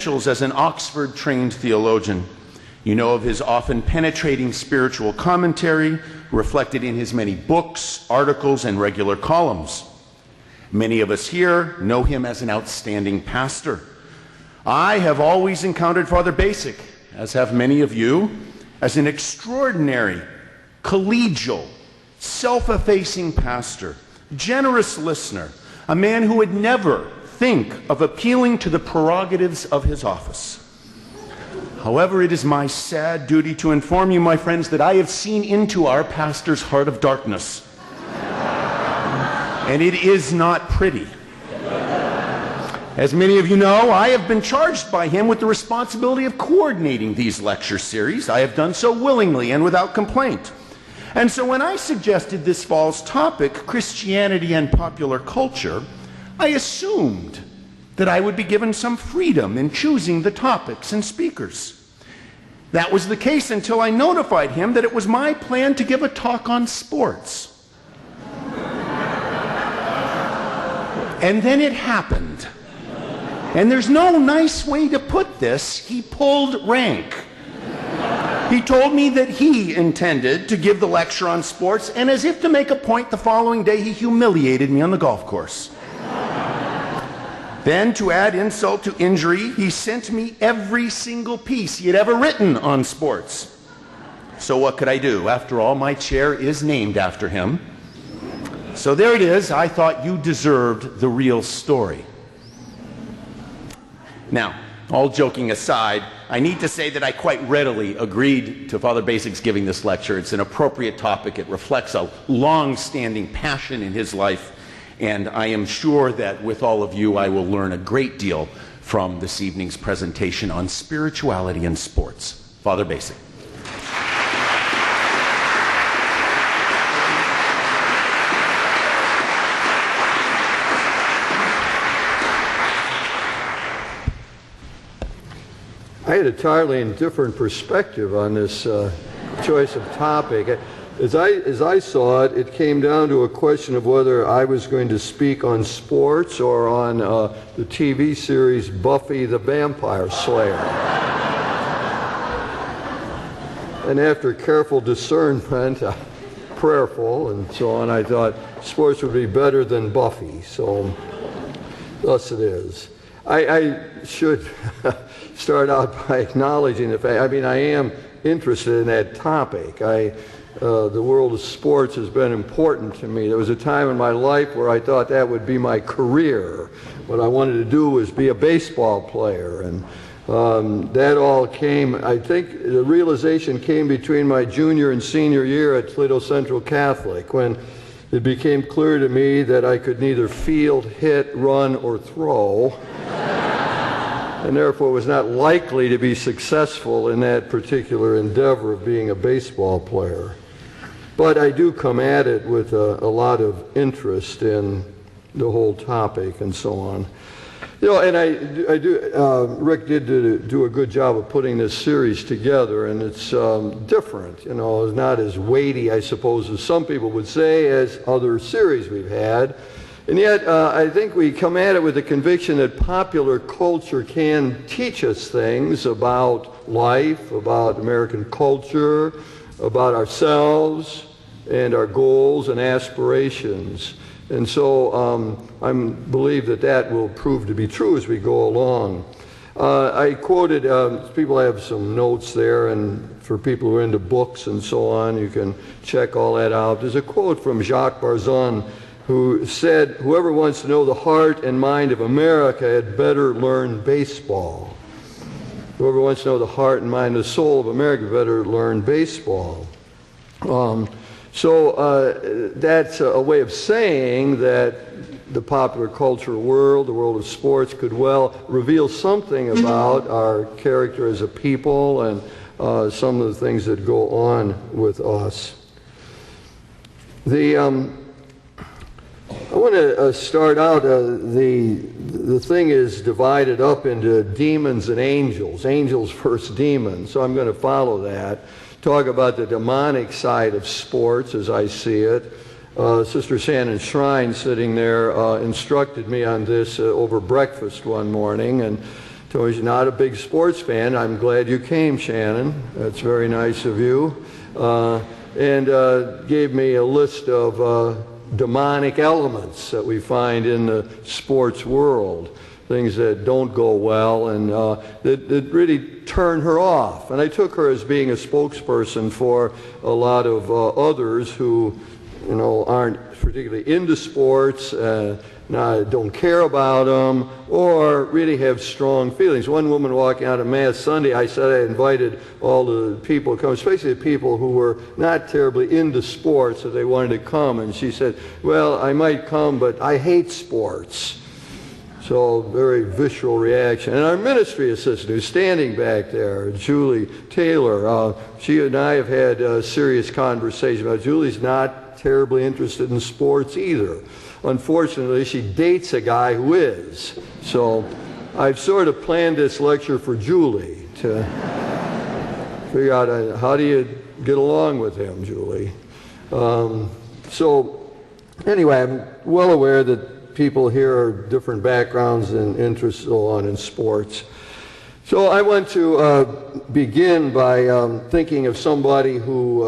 As an Oxford-trained theologian, you know of his often penetrating spiritual commentary reflected in his many books, articles, and regular columns. Many of us here know him as an outstanding pastor. I have always encountered Father Basic, as have many of you, as an extraordinary, collegial, self-effacing pastor, generous listener, a man who would never think of appealing to the prerogatives of his office. However, it is my sad duty to inform you, my friends, that I have seen into our pastor's heart of darkness. And it is not pretty. As many of you know, I have been charged by him with the responsibility of coordinating these lecture series. I have done so willingly and without complaint. And so when I suggested this fall's topic, Christianity and popular culture, I assumed that I would be given some freedom in choosing the topics and speakers. That was the case until I notified him that it was my plan to give a talk on sports. And then it happened. And there's no nice way to put this. He pulled rank. He told me that he intended to give the lecture on sports, and as if to make a point, the following day he humiliated me on the golf course. Then, to add insult to injury, he sent me every single piece he had ever written on sports. So what could I do? After all, my chair is named after him. So there it is. I thought you deserved the real story. Now, all joking aside, I need to say that I quite readily agreed to Father Basic's giving this lecture. It's an appropriate topic. It reflects a long-standing passion in his life. And I am sure that with all of you, I will learn a great deal from this evening's presentation on spirituality and sports. Father Basic. I had a entirely different perspective on this choice of topic. As I saw it, it came down to a question of whether I was going to speak on sports or on the TV series Buffy the Vampire Slayer. And after careful discernment, prayerful and so on, I thought sports would be better than Buffy, so thus it is. I should start out by acknowledging the fact, I am interested in that topic. The world of sports has been important to me. There was a time in my life where I thought that would be my career. What I wanted to do was be a baseball player, and that all came, I think the realization came between my junior and senior year at Toledo Central Catholic, when it became clear to me that I could neither field, hit, run, or throw, and therefore was not likely to be successful in that particular endeavor of being a baseball player. But I do come at it with a lot of interest in the whole topic and so on. You know, and Rick did do a good job of putting this series together, and it's different, you know, it's not as weighty, I suppose, as some people would say, as other series we've had. And yet, I think we come at it with the conviction that popular culture can teach us things about life, about American culture, about ourselves, and our goals and aspirations. And so I believe that will prove to be true as we go along. I quoted, people have some notes there, and for people who are into books and so on, you can check all that out. There's a quote from Jacques Barzun, who said, "Whoever wants to know the heart and mind of America had better learn baseball." Whoever wants to know the heart and mind and soul of America had better learn baseball. So that's a way of saying that the popular culture world, the world of sports, could well reveal something about our character as a people and some of the things that go on with us. I want to start out, the thing is divided up into demons and angels. Angels versus demons, so I'm going to follow that. Talk about the demonic side of sports as I see it. Sister Shannon Shrine, sitting there, instructed me on this over breakfast one morning, and told me she's not a big sports fan. I'm glad you came, Shannon. That's very nice of you. And gave me a list of demonic elements that we find in the sports world, things that don't go well and that really turn her off. And I took her as being a spokesperson for a lot of others who, aren't particularly into sports, don't care about them, or really have strong feelings. One woman walking out of Mass Sunday, I said I invited all the people to come, especially the people who were not terribly into sports, that they wanted to come. And she said, well, I might come, but I hate sports. So very visceral reaction. And our ministry assistant, who's standing back there, Julie Taylor, she and I have had a serious conversation about Julie's not terribly interested in sports either. Unfortunately, she dates a guy who is. So I've sort of planned this lecture for Julie to figure out how do you get along with him, Julie. So anyway, I'm well aware that people here are different backgrounds and interests so on in sports. So I want to begin by thinking of somebody who,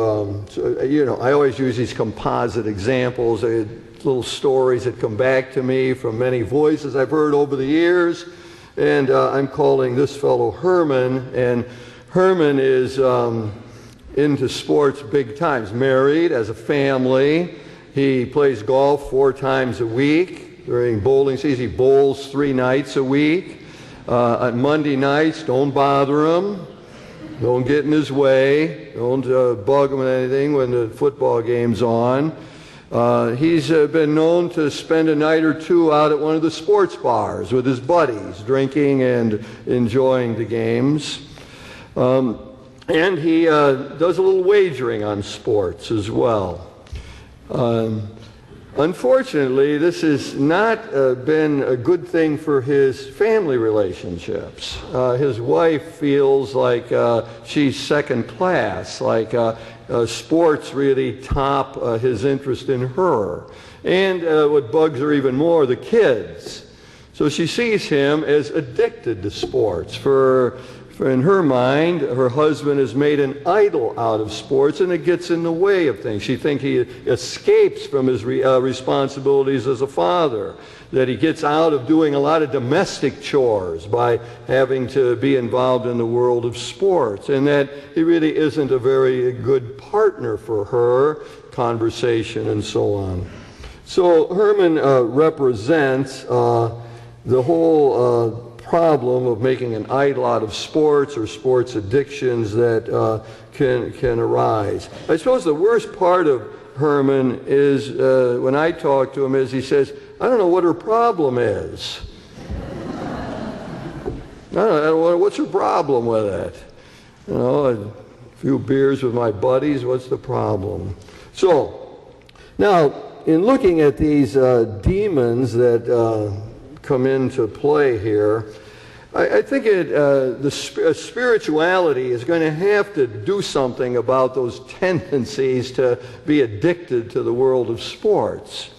I always use these composite examples, little stories that come back to me from many voices I've heard over the years. And I'm calling this fellow Herman. And Herman is into sports big times, married, has a family. He plays golf 4 times a week. During bowling season, he bowls 3 nights a week. On Monday nights, don't bother him. Don't get in his way. Don't bug him with anything when the football game's on. He's been known to spend a night or 2 out at one of the sports bars with his buddies, drinking and enjoying the games. And he does a little wagering on sports as well. Unfortunately, this has not been a good thing for his family relationships. His wife feels like she's second class, like sports really top his interest in her. And what bugs her even more, the kids. So she sees him as addicted to sports. In her mind, her husband has made an idol out of sports, and it gets in the way of things. She thinks he escapes from his responsibilities as a father, that he gets out of doing a lot of domestic chores by having to be involved in the world of sports, and that he really isn't a very good partner for her, conversation and so on. So Herman represents the whole problem of making an idol out of sports or sports addictions that can arise. I suppose the worst part of Herman is when I talk to him is he says, I don't know what her problem is. I don't know, what's her problem with it? A few beers with my buddies, what's the problem? So, now, in looking at these demons that come into play here, I think spirituality is going to have to do something about those tendencies to be addicted to the world of sports.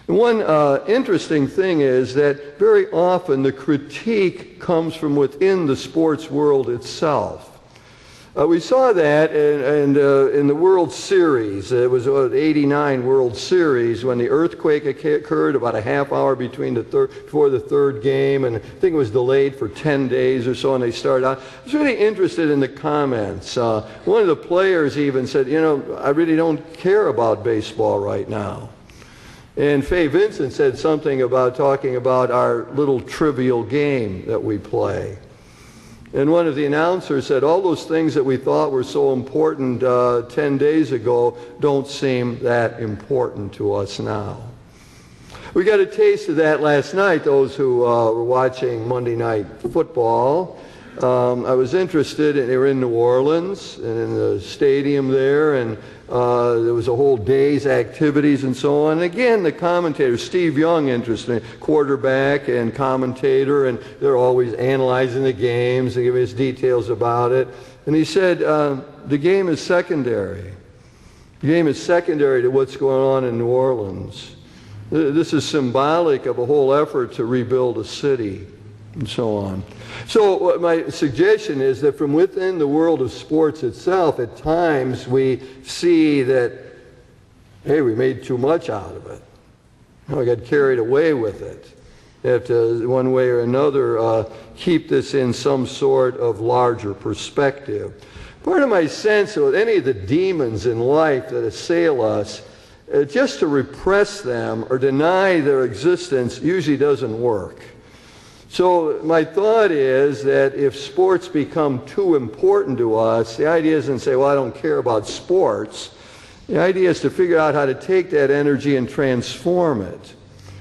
And one interesting thing is that very often the critique comes from within the sports world itself. We saw that in the World Series. It was an '89 World Series when the earthquake occurred about a half hour before the third game, and I think it was delayed for 10 days or so, and they started out. I was really interested in the comments. One of the players even said, I really don't care about baseball right now. And Fay Vincent said something about talking about our little trivial game that we play. And one of the announcers said, all those things that we thought were so important 10 days ago don't seem that important to us now. We got a taste of that last night, those who were watching Monday Night Football. I was interested, they were in New Orleans, and in the stadium there, and there was a whole day's activities and so on. And again, the commentator, Steve Young, interesting, quarterback and commentator, and they're always analyzing the games and giving us details about it. And he said, the game is secondary. The game is secondary to what's going on in New Orleans. This is symbolic of a whole effort to rebuild a city. and so on. So my suggestion is that from within the world of sports itself, at times we see that, hey, we made too much out of it. We got carried away with it. You have to, one way or another, keep this in some sort of larger perspective. Part of my sense with any of the demons in life that assail us, just to repress them or deny their existence usually doesn't work. So my thought is that if sports become too important to us, the idea isn't to say, well, I don't care about sports. The idea is to figure out how to take that energy and transform it,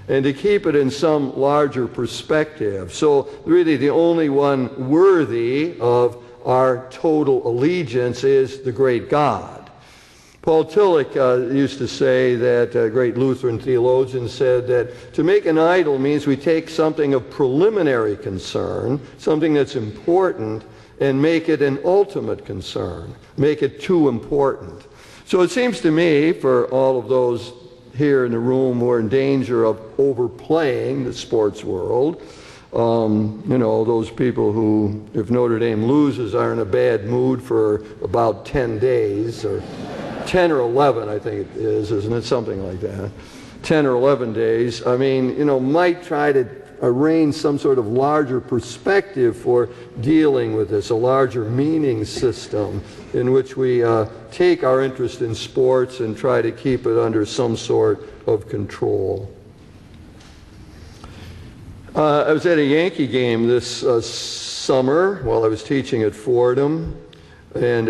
and to keep it in some larger perspective. So really the only one worthy of our total allegiance is the great God. Paul Tillich used to say that, a great Lutheran theologian said that to make an idol means we take something of preliminary concern, something that's important, and make it an ultimate concern, make it too important. So it seems to me, for all of those here in the room who are in danger of overplaying the sports world, those people who, if Notre Dame loses, are in a bad mood for about 10 days, or 10 or 11, I think it is, isn't it? Something like that. 10 or 11 days. I mean, might try to arrange some sort of larger perspective for dealing with this, a larger meaning system in which we take our interest in sports and try to keep it under some sort of control. I was at a Yankee game this summer while I was teaching at Fordham, and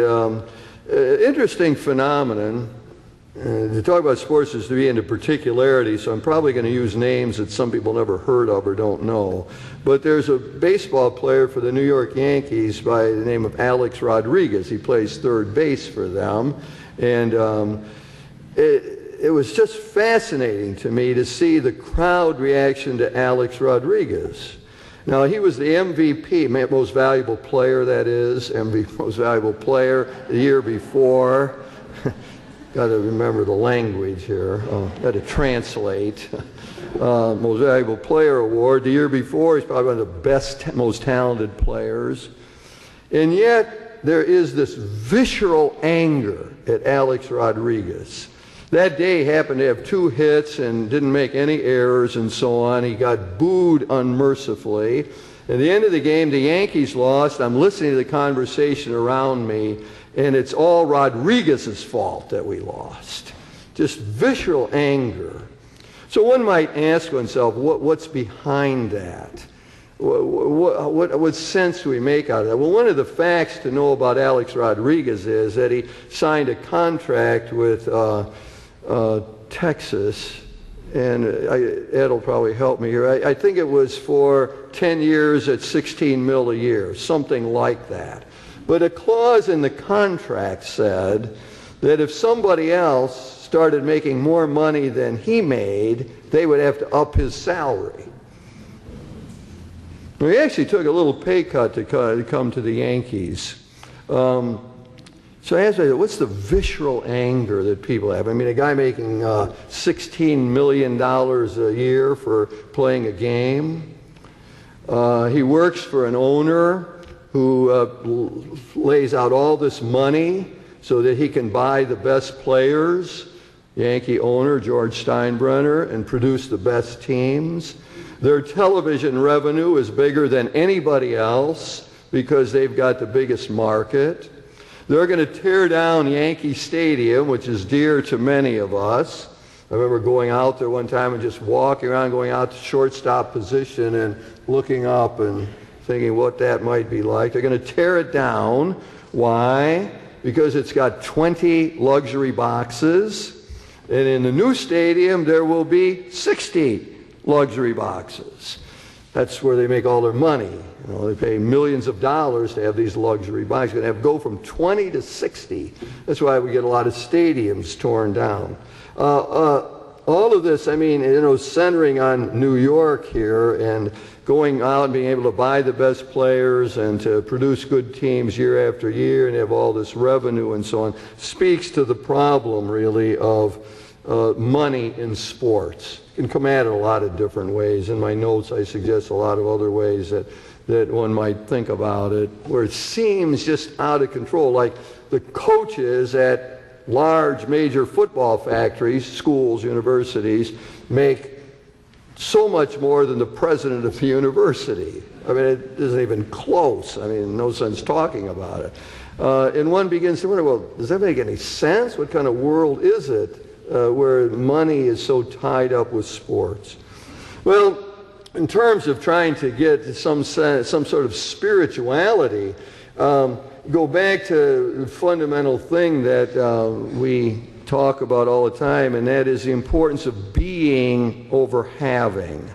interesting phenomenon. To talk about sports is to be into particularity, so I'm probably going to use names that some people never heard of or don't know. But there's a baseball player for the New York Yankees by the name of Alex Rodriguez. He plays third base for them. And it was just fascinating to me to see the crowd reaction to Alex Rodriguez. Now, he was the MVP, most valuable player, that is, most valuable player the year before. Got to remember the language here. Got to translate. Most Valuable Player Award. The year before, he's probably one of the best, most talented players. And yet, there is this visceral anger at Alex Rodriguez. That day, he happened to have 2 hits and didn't make any errors and so on. He got booed unmercifully. At the end of the game, the Yankees lost. I'm listening to the conversation around me, and it's all Rodriguez's fault that we lost. Just visceral anger. So one might ask oneself, what's behind that? What sense do we make out of that? Well, one of the facts to know about Alex Rodriguez is that he signed a contract with Texas, and Ed will probably help me here. I think it was for 10 years at $16 million a year, something like that. But a clause in the contract said that if somebody else started making more money than he made, they would have to up his salary. He actually took a little pay cut to come to the Yankees. So I asked myself, what's the visceral anger that people have? I mean, a guy making $16 million a year for playing a game. He works for an owner who lays out all this money so that he can buy the best players, Yankee owner George Steinbrenner, and produce the best teams. Their television revenue is bigger than anybody else because they've got the biggest market. They're going to tear down Yankee Stadium, which is dear to many of us. I remember going out there one time and just walking around, going out to shortstop position and looking up and thinking what that might be like. They're going to tear it down. Why? Because it's got 20 luxury boxes, and in the new stadium there will be 60 luxury boxes. That's where they make all their money. They pay millions of dollars to have these luxury boxes. You're going to have go from 20 to 60. That's why we get a lot of stadiums torn down. All of this, I mean, centering on New York here and going out and being able to buy the best players and to produce good teams year after year and have all this revenue and so on, speaks to the problem, really, of money in sports. It can come at it a lot of different ways. In my notes, I suggest a lot of other ways that one might think about it, where it seems just out of control, like the coaches at large major football factories, schools, universities, make so much more than the president of the university. I mean, it isn't even close. I mean, no sense talking about it. And one begins to wonder, well, does that make any sense? What kind of world is it where money is so tied up with sports? Well, in terms of trying to get some sort of spirituality, go back to the fundamental thing that we talk about all the time, and that is the importance of being over having.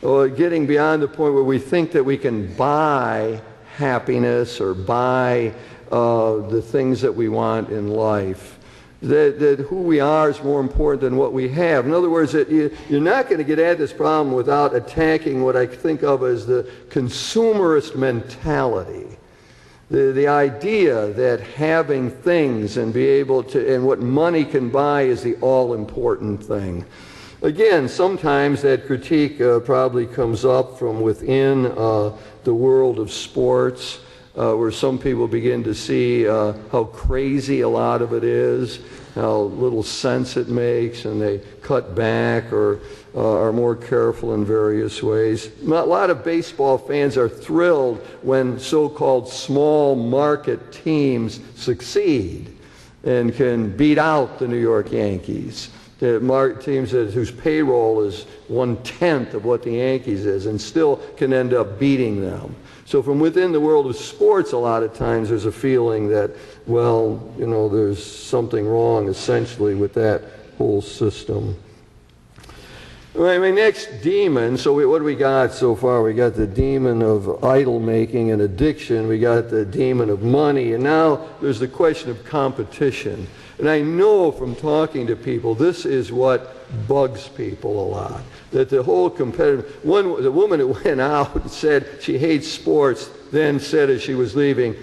Or getting beyond the point where we think that we can buy happiness or buy the things that we want in life. That who we are is more important than what we have. In other words, that you're not going to get at this problem without attacking what I think of as the consumerist mentality. The idea that having things and be able to, and what money can buy is the all-important thing. Again, sometimes that critique probably comes up from within the world of sports, where some people begin to see how crazy a lot of it is, how little sense it makes, and they cut back or are more careful in various ways. A lot of baseball fans are thrilled when so-called small market teams succeed and can beat out the New York Yankees. The teams whose payroll is 1/10 of what the Yankees is and still can end up beating them. So from within the world of sports, a lot of times there's a feeling that, well, you know, there's something wrong essentially with that whole system. My next demon, so what do we got so far? We got the demon of idol making and addiction. We got the demon of money. And now there's the question of competition. And I know from talking to people, this is what bugs people a lot. That the whole competitive... the woman who went out and said she hates sports, then said as she was leaving,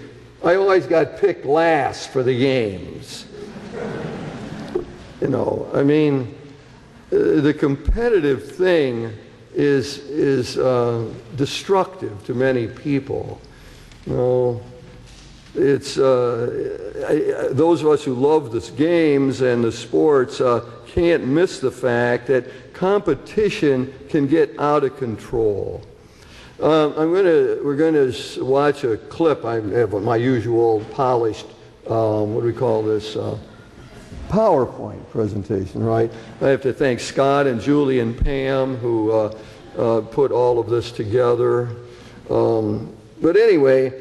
I always got picked last for the games. You know, I mean... the competitive thing is destructive to many people. You know, it's those of us who love the games and the sports can't miss the fact that competition can get out of control. We're going to watch a clip. I have my usual polished, what do we call this? PowerPoint presentation, right? I have to thank Scott and Julie and Pam who put all of this together. But anyway,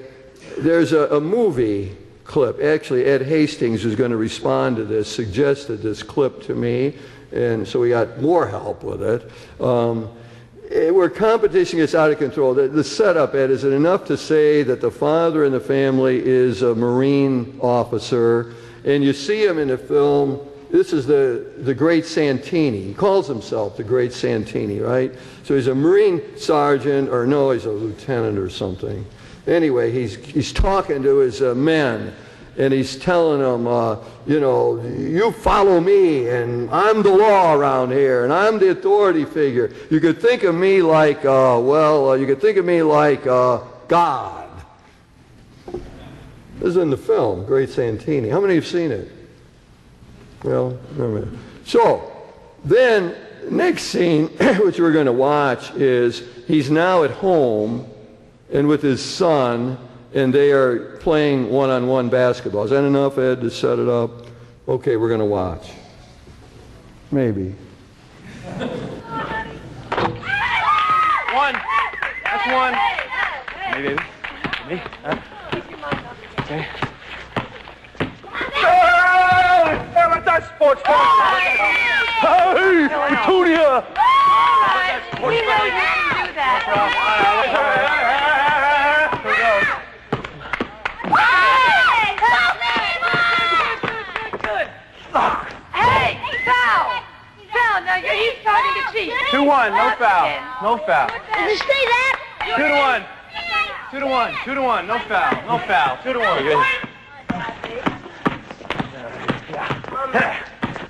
there's a movie clip. Actually, Ed Hastings, who's going to respond to this, suggested this clip to me, and so we got more help with it. Where competition gets out of control. The setup, Ed, is it enough to say that the father in the family is a Marine officer, and you see him in the film? This is the great Santini. He calls himself the great Santini, right? So he's a Marine sergeant, or no, he's a lieutenant or something. Anyway, he's talking to his men, and he's telling them, you know, you follow me, and I'm the law around here, and I'm the authority figure. You could think of me like, you could think of me like God. This is in the film, Great Santini. How many have seen it? Well, never mind. So, then, next scene, which we're going to watch, is he's now at home and with his son, and they are playing one-on-one basketball. Is that enough, Ed, to set it up? Okay, we're going to watch. Maybe. One. That's one. Hey, baby. Me? Huh? Okay. Hey, what's that sports ball? Hey, Petunia! We know you didn't do that. Here we go. Hey, help me! Good. Hey, foul! Foul, now he's starting to cheat. 2-1, no foul. No foul. Did you see that? 2-1. 2-1. 2-1. No foul. No foul. 2-1.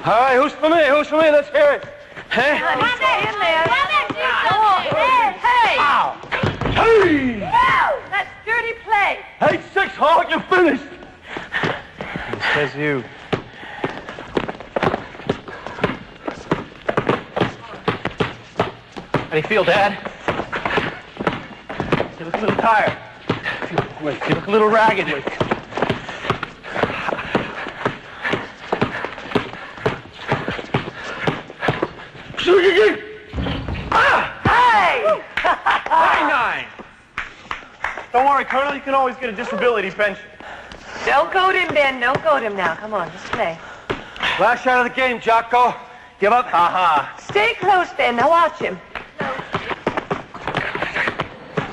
All right, who's for me? Who's for me? Let's hear it. Hey? Stay in there. Come on. Hey. Ow. Hey! Wow, that's dirty play. Hey, 6 hard, you're finished. It says you. How do you feel, Dad? You look a little tired. You look a little ragged. Hey! 99. Don't worry, Colonel. You can always get a disability pension. Don't goad him, Ben. Don't goad him now. Come on, just play. Last shot of the game, Jocko. Give up? Ha-ha. Stay close, Ben. Now watch him.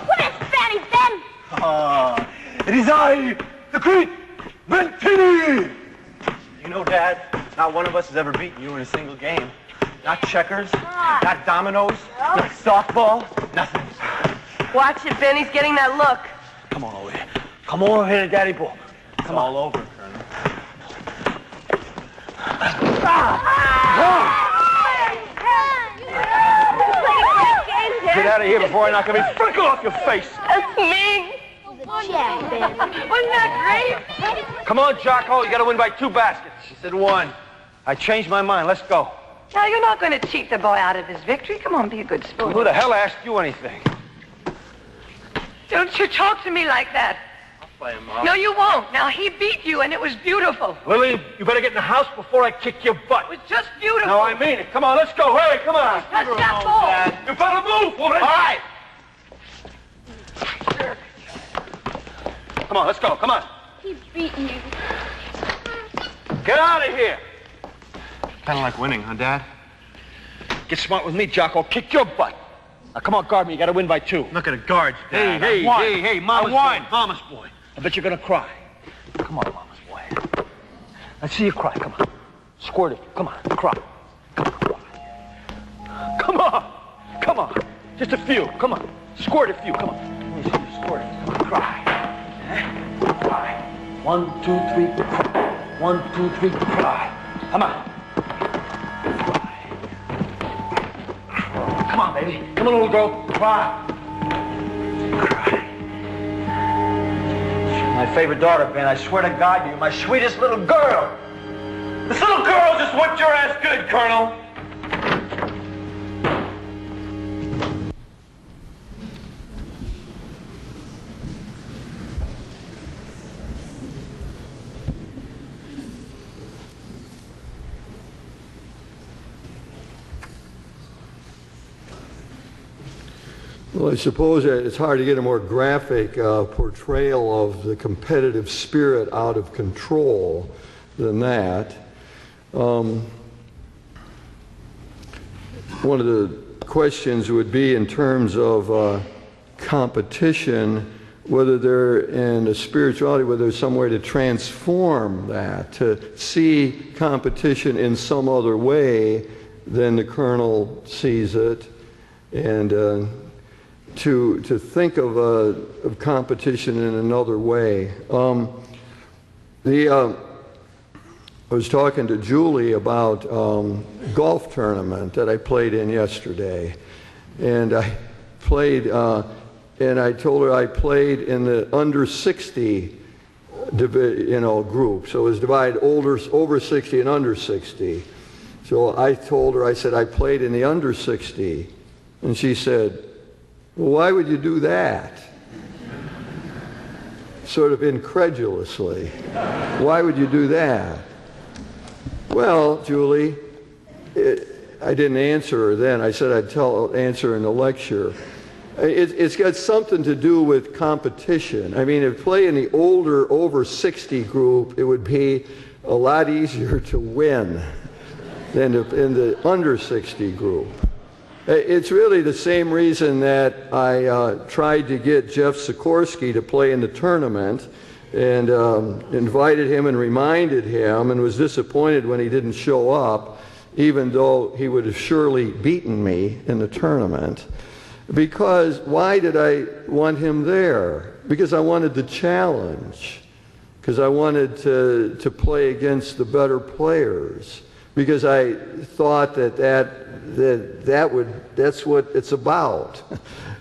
What is Fatty Ben? It is I, the great Ventini. You know, Dad, not one of us has ever beaten you in a single game. Not checkers, not dominoes, not softball, nothing. Watch it, Ben. He's getting that look. Come on over here. Come over here to Daddy Bull. It's all over, Colonel. Get out of here before I knock every freckle off your face. That's me. Check, Ben. Wasn't that great? Come on, Jocko. You got to win by 2 baskets. She said 1. I changed my mind. Let's go. Now, you're not going to cheat the boy out of his victory. Come on, be a good sport. Who the hell asked you anything? Don't you talk to me like that. I'll play him off. No, you won't. Now, he beat you, and it was beautiful. Lily, you better get in the house before I kick your butt. It was just beautiful. No, I mean it. Come on, let's go. Hurry, come on. Touch that ball. You better move, woman. All right. Come on, let's go. Come on. He's beating you. Get out of here. Kind of like winning, huh, Dad? Get smart with me, Jocko. Kick your butt. Now, come on, guard me. You got to win by 2. I'm not gonna guard you, Dad. Hey, Mama's I won. boy. Mama's boy. I bet you're going to cry. Come on, Mama's boy. Let's see you cry. Come on. Squirt it. Come on. Cry. Come on, cry. Come on. Come on. Just a few. Come on. Squirt a few. Come on. Let me see you squirt it. Come on. Cry. Cry. 1, 2, 3. Cry. 1, 2, 3. Cry. Come on. Come on, baby. Come on, little girl. Cry. Cry. My favorite daughter, Ben. I swear to God, you're my sweetest little girl. This little girl just whipped your ass good, Colonel. Well, I suppose it's hard to get a more graphic portrayal of the competitive spirit out of control than that. One of the questions would be in terms of competition, whether they're in a spirituality, whether there's some way to transform that, to see competition in some other way than the Colonel sees it, and to think of competition in another way. I was talking to Julie about golf tournament that I played in yesterday, and I played, and I told her I played in the under 60 group. So it was divided over 60 and under 60. So I told her, I said I played in the under 60, and she said, well, why would you do that? Sort of incredulously. Why would you do that? Well, Julie, I didn't answer her then. I said I'd answer in the lecture. It's got something to do with competition. I mean, if you play in the older, over 60 group, it would be a lot easier to win than in the under 60 group. It's really the same reason that I tried to get Jeff Sikorsky to play in the tournament, and invited him and reminded him, and was disappointed when he didn't show up, even though he would have surely beaten me in the tournament. Because why did I want him there? Because I wanted the challenge. Because I wanted to play against the better players. because I thought that's what it's about.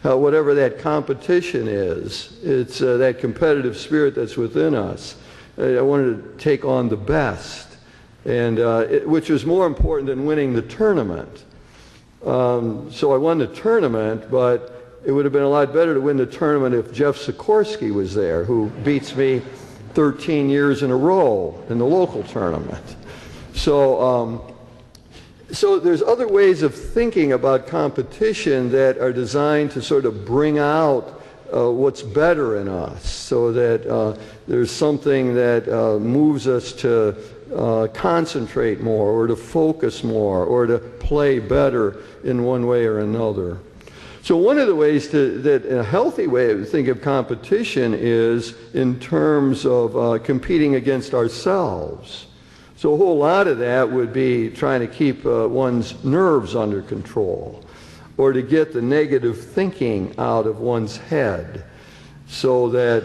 Whatever that competition is, it's that competitive spirit that's within us. I wanted to take on the best, and which was more important than winning the tournament. So I won the tournament, but it would have been a lot better to win the tournament if Jeff Sikorsky was there, who beats me 13 years in a row in the local tournament. So there's other ways of thinking about competition that are designed to sort of bring out what's better in us, so that there's something that moves us to concentrate more, or to focus more, or to play better in one way or another. So one of the ways that a healthy way to think of competition is in terms of competing against ourselves. So a whole lot of that would be trying to keep one's nerves under control, or to get the negative thinking out of one's head, so that,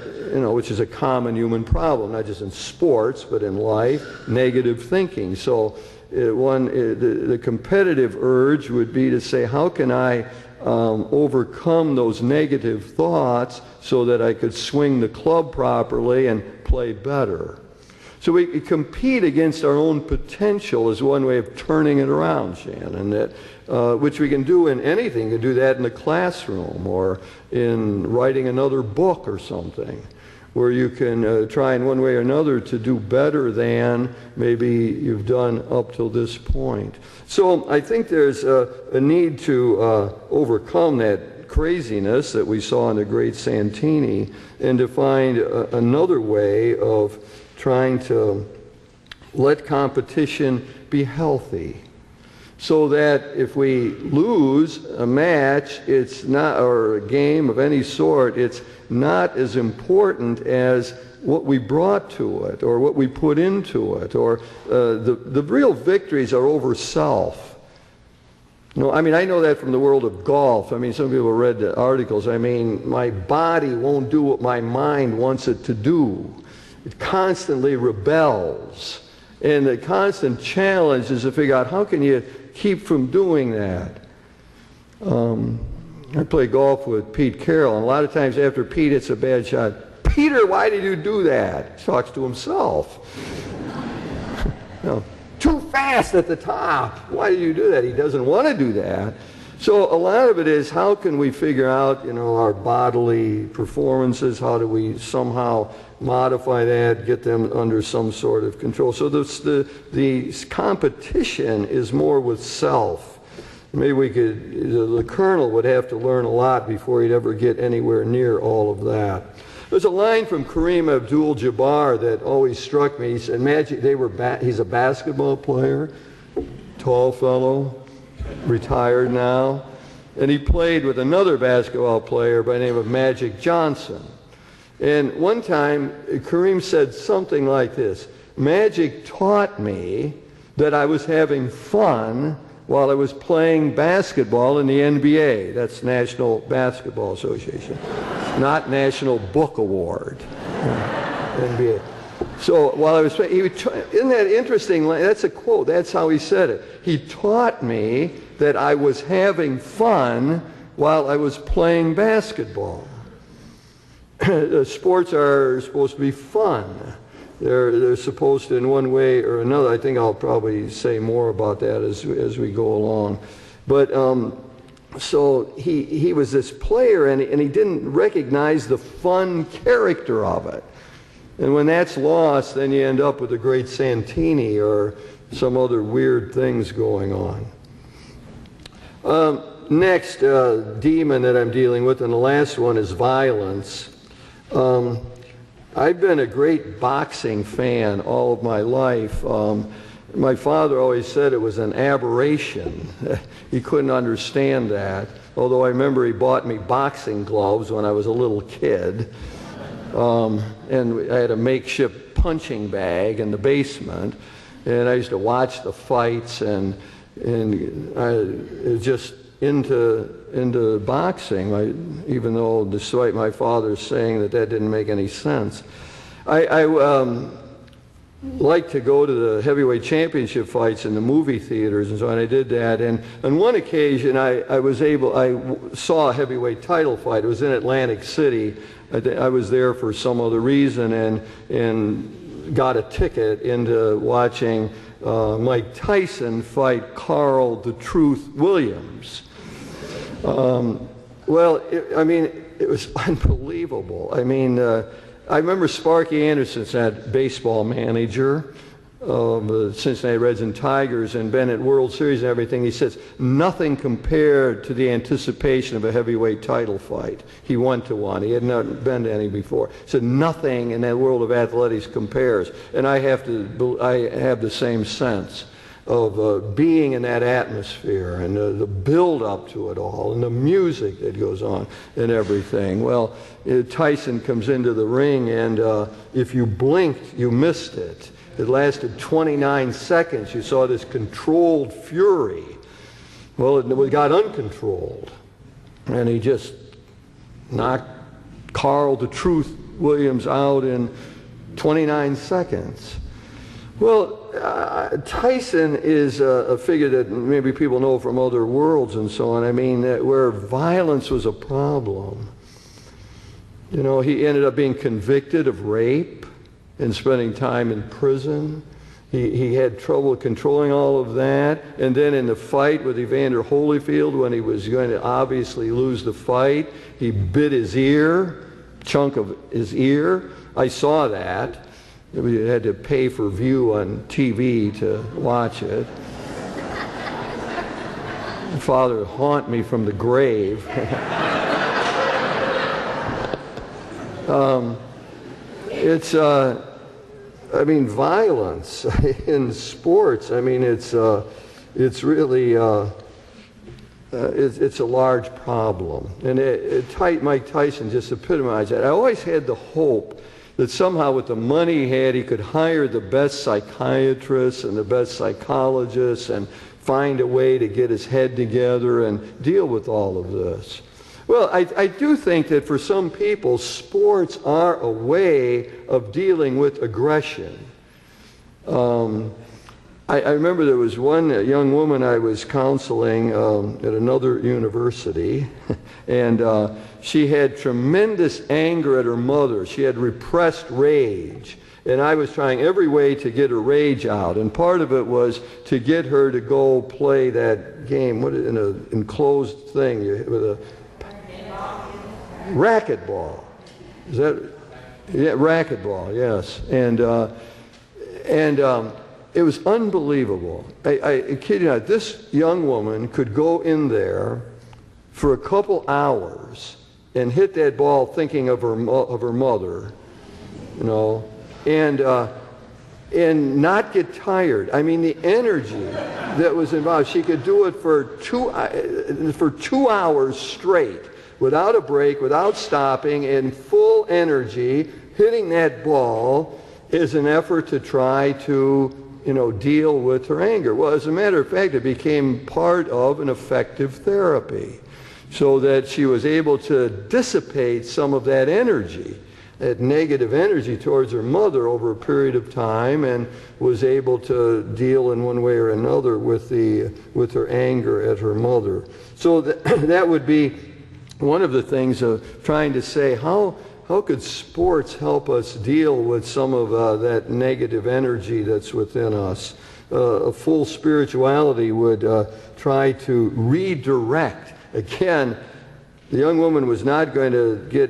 which is a common human problem, not just in sports, but in life, negative thinking. So the competitive urge would be to say, how can I overcome those negative thoughts so that I could swing the club properly and play better? So we compete against our own potential is one way of turning it around, Shannon, which we can do in anything. You can do that in the classroom, or in writing another book or something, where you can try in one way or another to do better than maybe you've done up till this point. So I think there's a need to overcome that craziness that we saw in the great Santini, and to find another way of trying to let competition be healthy, so that if we lose a match, it's not, or a game of any sort, it's not as important as what we brought to it, or what we put into it, or the real victories are over self. I know that from the world of golf. Some people read the articles. My body won't do what my mind wants it to do. It constantly rebels. And the constant challenge is to figure out, how can you keep from doing that? I play golf with Pete Carroll, and a lot of times after Pete hits a bad shot, "Peter, why did you do that?" He talks to himself. Too fast at the top. Why did you do that? He doesn't want to do that. So a lot of it is, how can we figure out, our bodily performances? How do we somehow modify that, get them under some sort of control? So the competition is more with self. Maybe the colonel would have to learn a lot before he'd ever get anywhere near all of that. There's a line from Kareem Abdul-Jabbar that always struck me. He said, he's a basketball player, tall fellow, retired now, and he played with another basketball player by the name of Magic Johnson. And one time, Kareem said something like this: "Magic taught me that I was having fun while I was playing basketball in the NBA." That's National Basketball Association, not National Book Award. NBA. So while I was playing, isn't that interesting? That's a quote. That's how he said it. He taught me that I was having fun while I was playing basketball. Sports are supposed to be fun. They're supposed to, in one way or another. I think I'll probably say more about that as we go along. But so he was this player, and he didn't recognize the fun character of it. And when that's lost, then you end up with the great Santini or some other weird things going on. Next demon that I'm dealing with, and the last one, is violence. I've been a great boxing fan all of my life. My father always said it was an aberration. He couldn't understand that, although I remember he bought me boxing gloves when I was a little kid. And I had a makeshift punching bag in the basement, and I used to watch the fights, and I was just into boxing, even though, despite my father saying that didn't make any sense. liked to go to the heavyweight championship fights in the movie theaters and so on. I did that, and on one occasion I saw a heavyweight title fight. It was in Atlantic City. I was there for some other reason and got a ticket into watching Mike Tyson fight Carl the Truth Williams. Well, it was unbelievable. I remember Sparky Anderson, that baseball manager of the Cincinnati Reds and Tigers, and been at World Series and everything. He says, nothing compared to the anticipation of a heavyweight title fight. He went to one. He had not been to any before. He said, nothing in that world of athletics compares. And I have the same sense of being in that atmosphere and the build up to it all and the music that goes on and everything. Well, Tyson comes into the ring, and if you blinked, you missed it. It lasted 29 seconds. You saw this controlled fury. Well, it got uncontrolled, and he just knocked Carl the Truth Williams out in 29 seconds. Well, Tyson is a figure that maybe people know from other worlds and so on. Where violence was a problem. You know, he ended up being convicted of rape and spending time in prison. He had trouble controlling all of that. And then in the fight with Evander Holyfield, when he was going to obviously lose the fight, he bit his ear, chunk of his ear. I saw that. We had to pay for view on TV to watch it. My father would haunt me from the grave. Violence in sports. It's really it's a large problem, and Mike Tyson just epitomized that. I always had the hope that somehow with the money he had, he could hire the best psychiatrists and the best psychologists and find a way to get his head together and deal with all of this. Well, I do think that for some people, sports are a way of dealing with aggression. I remember there was one young woman I was counseling at another university, and she had tremendous anger at her mother. She had repressed rage, and I was trying every way to get her rage out. And part of it was to get her to go play that game, in an enclosed thing with a racquetball. Is that? Yeah, racquetball. Yes, and it was unbelievable. I kid you not, this young woman could go in there for a couple hours and hit that ball thinking of her mother, you know, and not get tired. The energy that was involved. She could do it for 2 hours straight, without a break, without stopping, in full energy, hitting that ball as an effort to try to deal with her anger. Well, as a matter of fact, it became part of an effective therapy, so that she was able to dissipate some of that energy, that negative energy towards her mother over a period of time, and was able to deal in one way or another with her anger at her mother. So that would be one of the things of trying to say, how could sports help us deal with some of that negative energy that's within us? A full spirituality would try to redirect. Again, the young woman was not going to get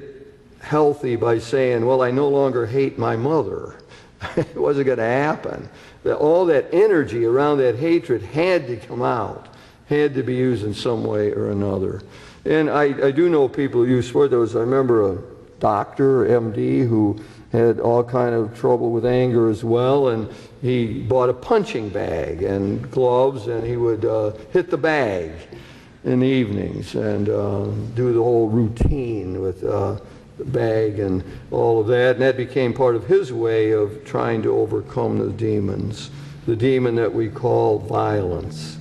healthy by saying, well, I no longer hate my mother. It wasn't going to happen. All that energy around that hatred had to come out, had to be used in some way or another. And I do know people who use sport. I remember a doctor, MD, who had all kind of trouble with anger as well, and he bought a punching bag and gloves, and he would hit the bag in the evenings and do the whole routine with the bag and all of that, and that became part of his way of trying to overcome the demons, the demon that we call violence.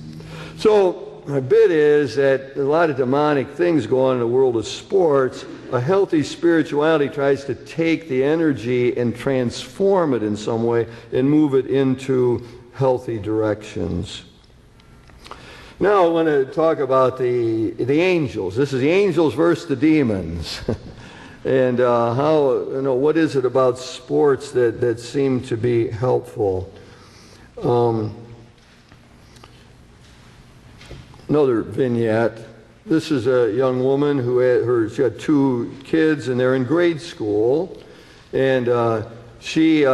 So my bit is that a lot of demonic things go on in the world of sports. A healthy spirituality tries to take the energy and transform it in some way and move it into healthy directions. Now I want to talk about the angels. This is the angels versus the demons. And how, what is it about sports that seem to be helpful? Another vignette. This is a young woman who she had 2 kids, and they're in grade school, and she's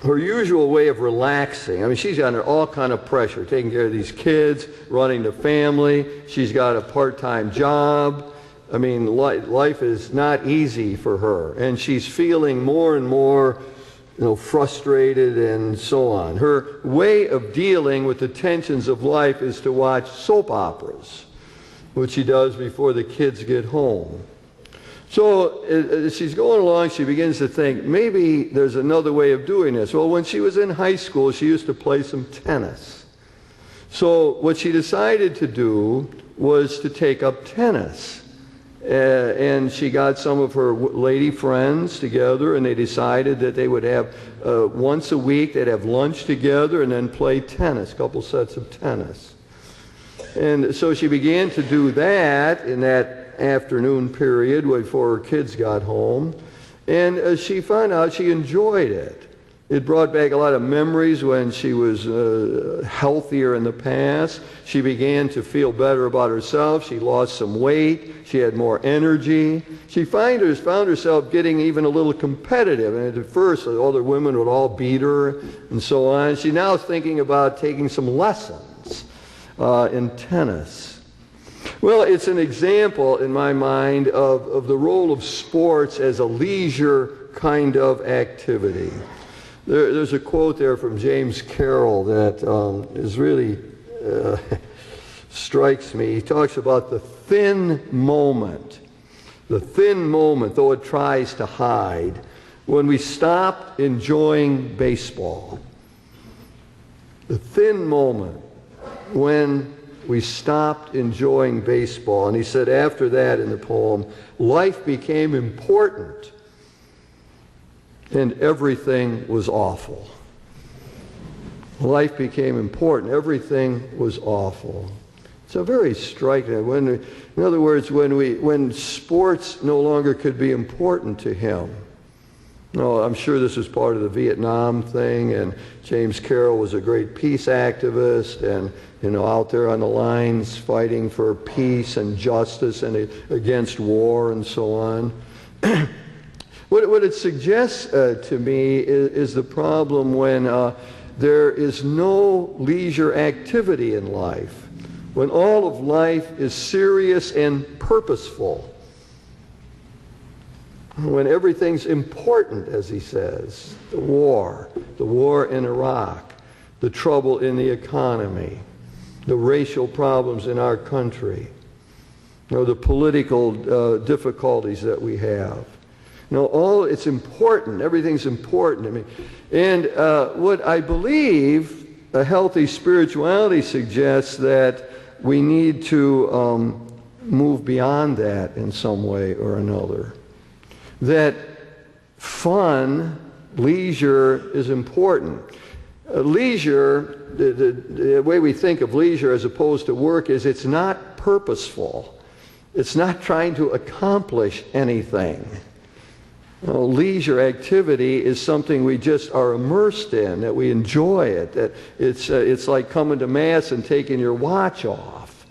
her usual way of relaxing. I mean, she's under all kind of pressure, taking care of these kids, running the family. She's got a part-time job. I mean, life is not easy for her, and she's feeling more and more, frustrated and so on. Her way of dealing with the tensions of life is to watch soap operas, which she does before the kids get home. So as she's going along, she begins to think, maybe there's another way of doing this. Well, when she was in high school, she used to play some tennis. So what she decided to do was to take up tennis. And she got some of her lady friends together, and they decided that they would have once a week, they'd have lunch together and then play tennis, a couple sets of tennis. And so she began to do that in that afternoon period before her kids got home, and she found out she enjoyed it. It brought back a lot of memories when she was healthier in the past. She began to feel better about herself. She lost some weight. She had more energy. She found herself getting even a little competitive. And at first, the other women would all beat her and so on. She's now thinking about taking some lessons in tennis. Well, it's an example, in my mind, of the role of sports as a leisure kind of activity. There's a quote there from James Carroll that is really strikes me. He talks about the thin moment, though it tries to hide, when we stop enjoying baseball. The thin moment when we stopped enjoying baseball. And he said after that in the poem, life became important and everything was awful. Life became important. Everything was awful. It's a very striking. In other words, when sports no longer could be important to him. No, I'm sure this is part of the Vietnam thing, and James Carroll was a great peace activist, and out there on the lines fighting for peace and justice and against war and so on. What it suggests to me is the problem when there is no leisure activity in life, when all of life is serious and purposeful, when everything's important, as he says, the war in Iraq, the trouble in the economy, the racial problems in our country, the political difficulties that we have. It's important. Everything's important. I mean, and what I believe a healthy spirituality suggests that we need to move beyond that in some way or another. That fun, leisure is important. Leisure, the way we think of leisure as opposed to work is it's not purposeful. It's not trying to accomplish anything. Leisure activity is something we just are immersed in, that we enjoy it, that it's like coming to Mass and taking your watch off,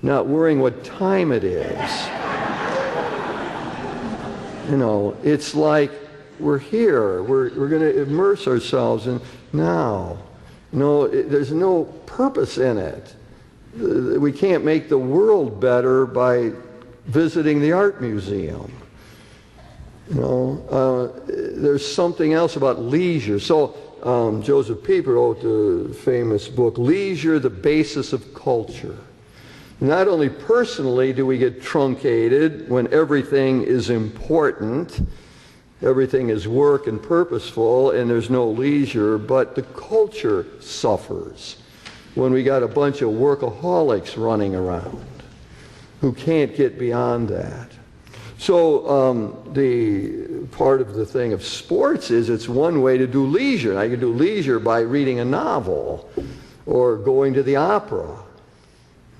not worrying what time it is. It's like we're here, we're going to immerse ourselves in now. There's no purpose in it. We can't make the world better by visiting the art museum. There's something else about leisure. So Joseph Pieper wrote the famous book, Leisure, the Basis of Culture. Not only personally do we get truncated when everything is important, everything is work and purposeful, and there's no leisure, but the culture suffers. when we got a bunch of workaholics running around who can't get beyond that. So the part of the thing of sports is it's one way to do leisure. I can do leisure by reading a novel or going to the opera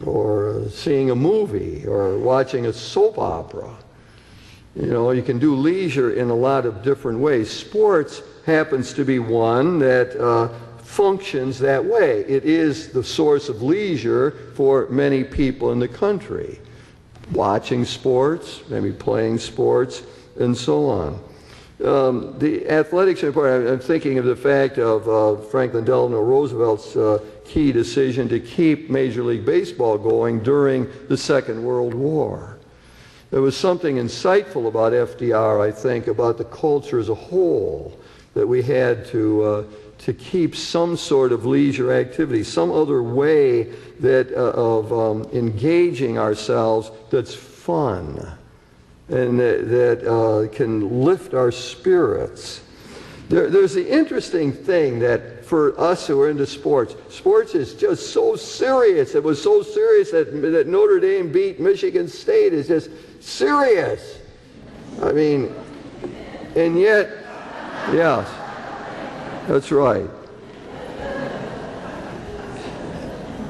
or seeing a movie or watching a soap opera. You know, you can do leisure in a lot of different ways. Sports happens to be one that functions that way. It is the source of leisure for many people in the country. Watching sports, maybe playing sports, and so on. The athletics are important. I'm thinking of the fact of Franklin Delano Roosevelt's key decision to keep Major League Baseball going during the Second World War. There was something insightful about FDR, I think, about the culture as a whole, that we had to keep some sort of leisure activity, some other way that of engaging ourselves that's fun and that can lift our spirits. There's the interesting thing that for us who are into sports, sports is just so serious. It was so serious that Notre Dame beat Michigan State is just serious. I mean, and yet, yes, that's right.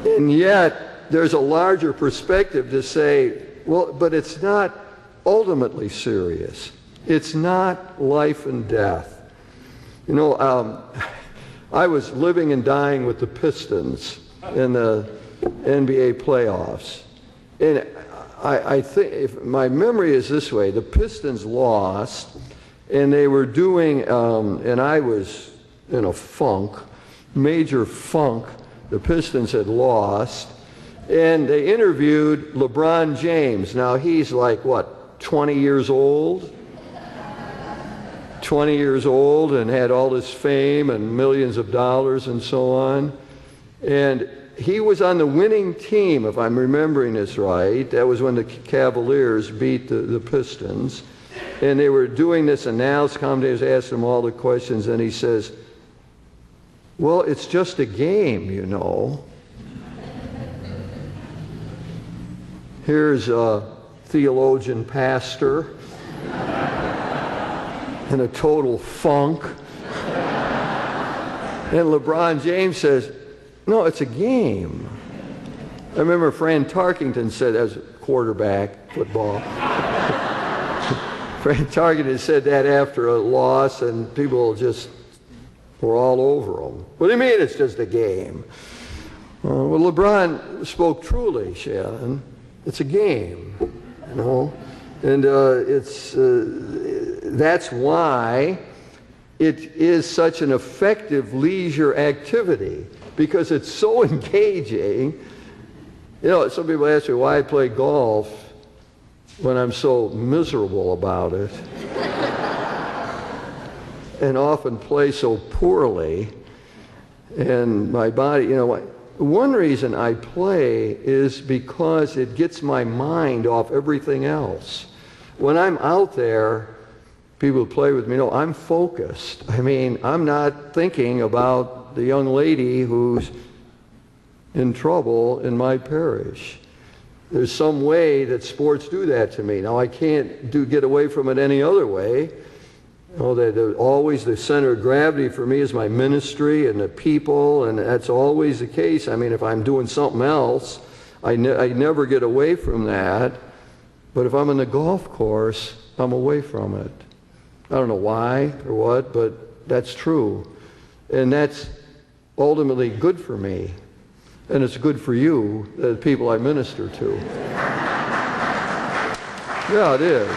And yet, there's a larger perspective to say, well, but it's not ultimately serious. It's not life and death. You know, I was living and dying with the Pistons in the NBA playoffs. And I think, if my memory is this way, the Pistons lost, and they were doing, and I was in a funk, major funk. The Pistons had lost, and they interviewed LeBron James. Now, he's like, what, 20 years old? 20 years old and had all this fame and millions of dollars and so on. And he was on the winning team, if I'm remembering this right. That was when the Cavaliers beat the Pistons. And they were doing this analysis. Commentators asked him all the questions, and he says, well, it's just a game, you know. Here's a theologian pastor in a total funk. And LeBron James says, no, it's a game. I remember Fran Tarkington said, as a quarterback, football. Fran Tarkington said that after a loss, and people just were all over him. What do you mean it's just a game? Well, LeBron spoke truly, Shannon. It's a game, you know. And that's why it is such an effective leisure activity, because it's so engaging. You know, some people ask me why I play golf when I'm so miserable about it and often play so poorly. And my body, you know, one reason I play is because it gets my mind off everything else. When I'm out there, people who play with me know I'm focused. I mean, I'm not thinking about the young lady who's in trouble in my parish. There's some way that sports do that to me. Now, I can't get away from it any other way. You know, that always the center of gravity for me is my ministry and the people, and that's always the case. I mean, if I'm doing something else, I never get away from that. But if I'm on the golf course, I'm away from it. I don't know why or what, but that's true. And that's ultimately good for me. And it's good for you, the people I minister to. Yeah, it is.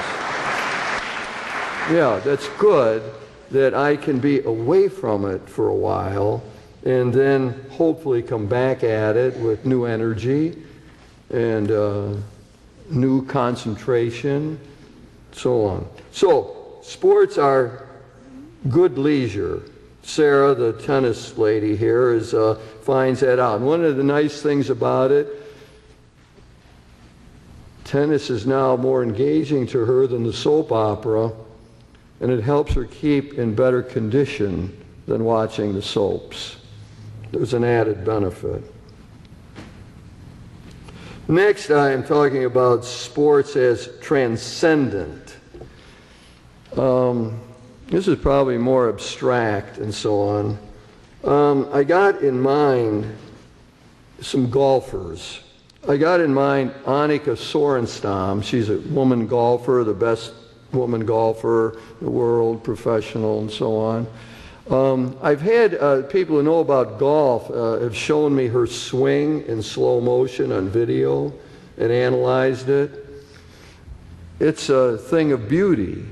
Yeah, that's good that I can be away from it for a while and then hopefully come back at it with new energy and new concentration, so on. So, sports are good leisure. Sarah, the tennis lady here, finds that out. And one of the nice things about it, tennis is now more engaging to her than the soap opera, and it helps her keep in better condition than watching the soaps. There's an added benefit. Next, I am talking about sports as transcendent. This is probably more abstract and so on. I got in mind some golfers. I got in mind Annika Sorenstam. She's a woman golfer, the best woman golfer in the world, professional and so on. I've had people who know about golf have shown me her swing in slow motion on video and analyzed it. It's a thing of beauty.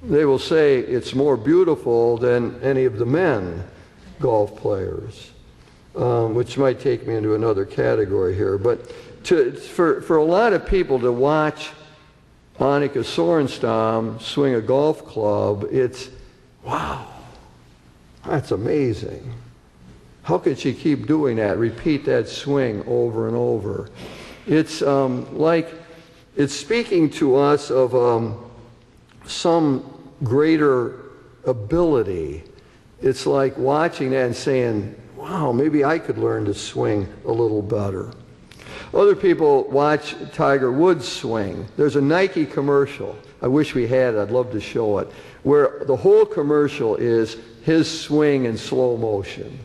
They will say it's more beautiful than any of the men golf players, which might take me into another category here. But for a lot of people to watch Annika Sorenstam swing a golf club, it's, wow, that's amazing. How could she keep doing that, repeat that swing over and over? It's like, it's speaking to us of some greater ability. It's like watching that and saying, wow, maybe I could learn to swing a little better. Other people watch Tiger Woods swing. There's a Nike commercial. I wish we had it. I'd love to show it. Where the whole commercial is his swing in slow motion.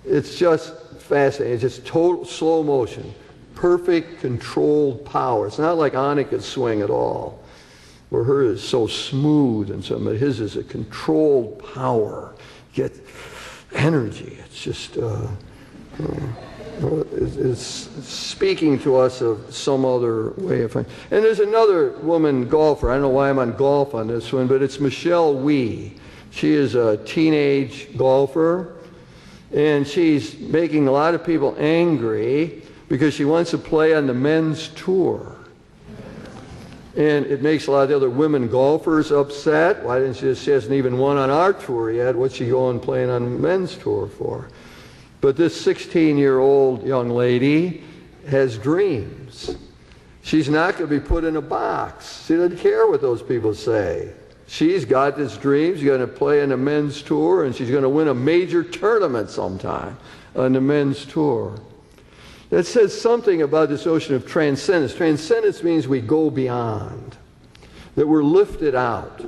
It's just fascinating. It's just total slow motion. Perfect controlled power. It's not like Annika's swing at all, where hers is so smooth and so, but his is a controlled power. Get energy. It's just it's speaking to us of some other way of thinking. And there's another woman golfer. I don't know why I'm on golf on this one, but it's Michelle Wie. She is a teenage golfer, and she's making a lot of people angry because she wants to play on the men's tour. And it makes a lot of the other women golfers upset. Why didn't she hasn't even won on our tour yet? What's she going playing on the men's tour for? But this 16-year-old young lady has dreams. She's not going to be put in a box. She doesn't care what those people say. She's got this dream. She's going to play on the men's tour, and she's going to win a major tournament sometime on the men's tour. That says something about this notion of transcendence. Transcendence means we go beyond, that we're lifted out.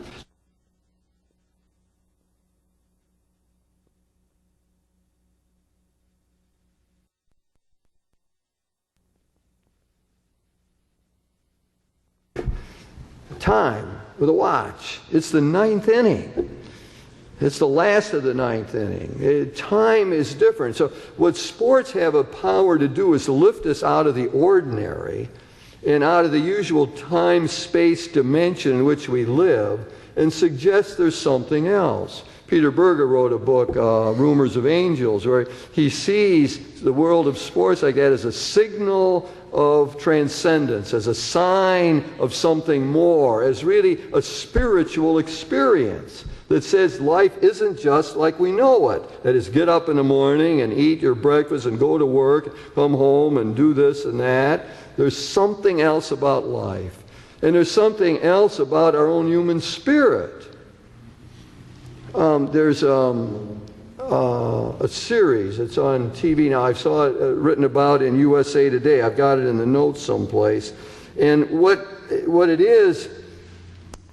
Time with a watch. It's the ninth inning. It's the last of the ninth inning. Time is different. So what sports have a power to do is to lift us out of the ordinary and out of the usual time-space dimension in which we live and suggest there's something else. Peter Berger wrote a book, Rumors of Angels, where he sees the world of sports like that as a signal of transcendence, as a sign of something more, as really a spiritual experience that says life isn't just like we know it. That is, get up in the morning and eat your breakfast and go to work, come home and do this and that. There's something else about life. And there's something else about our own human spirit. There's a series. It's on TV now. I saw it written about in USA Today. I've got it in the notes someplace. And what it is,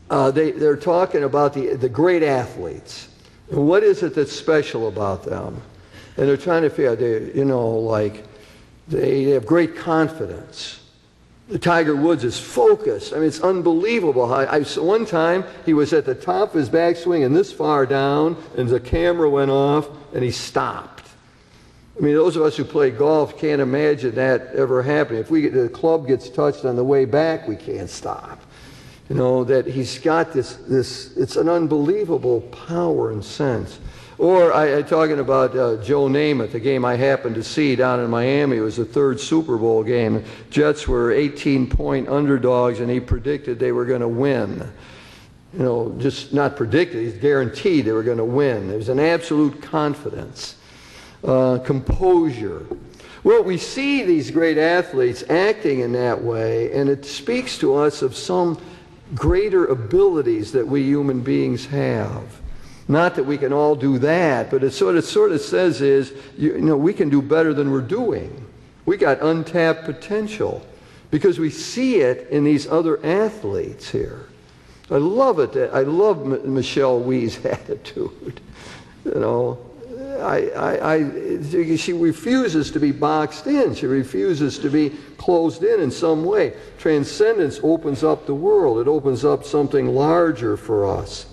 they're talking about the great athletes. And what is it that's special about them? And they're trying to figure out, they have great confidence. Tiger Woods is focused. I mean, it's unbelievable. One time, he was at the top of his backswing and this far down, and the camera went off, and he stopped. I mean, those of us who play golf can't imagine that ever happening. If the club gets touched on the way back, we can't stop. That he's got this, it's an unbelievable power and sense. Or I'm talking about Joe Namath, a game I happened to see down in Miami. It was the third Super Bowl game. Jets were 18-point underdogs, and he predicted they were going to win. Just not predicted, he's guaranteed they were going to win. There was an absolute confidence, composure. Well, we see these great athletes acting in that way, and it speaks to us of some greater abilities that we human beings have. Not that we can all do that, but what it sort of says is, we can do better than we're doing. We got untapped potential. because we see it in these other athletes here. I love it. I love Michelle Wee's attitude. You know, she refuses to be boxed in. She refuses to be closed in some way. Transcendence opens up the world. It opens up something larger for us.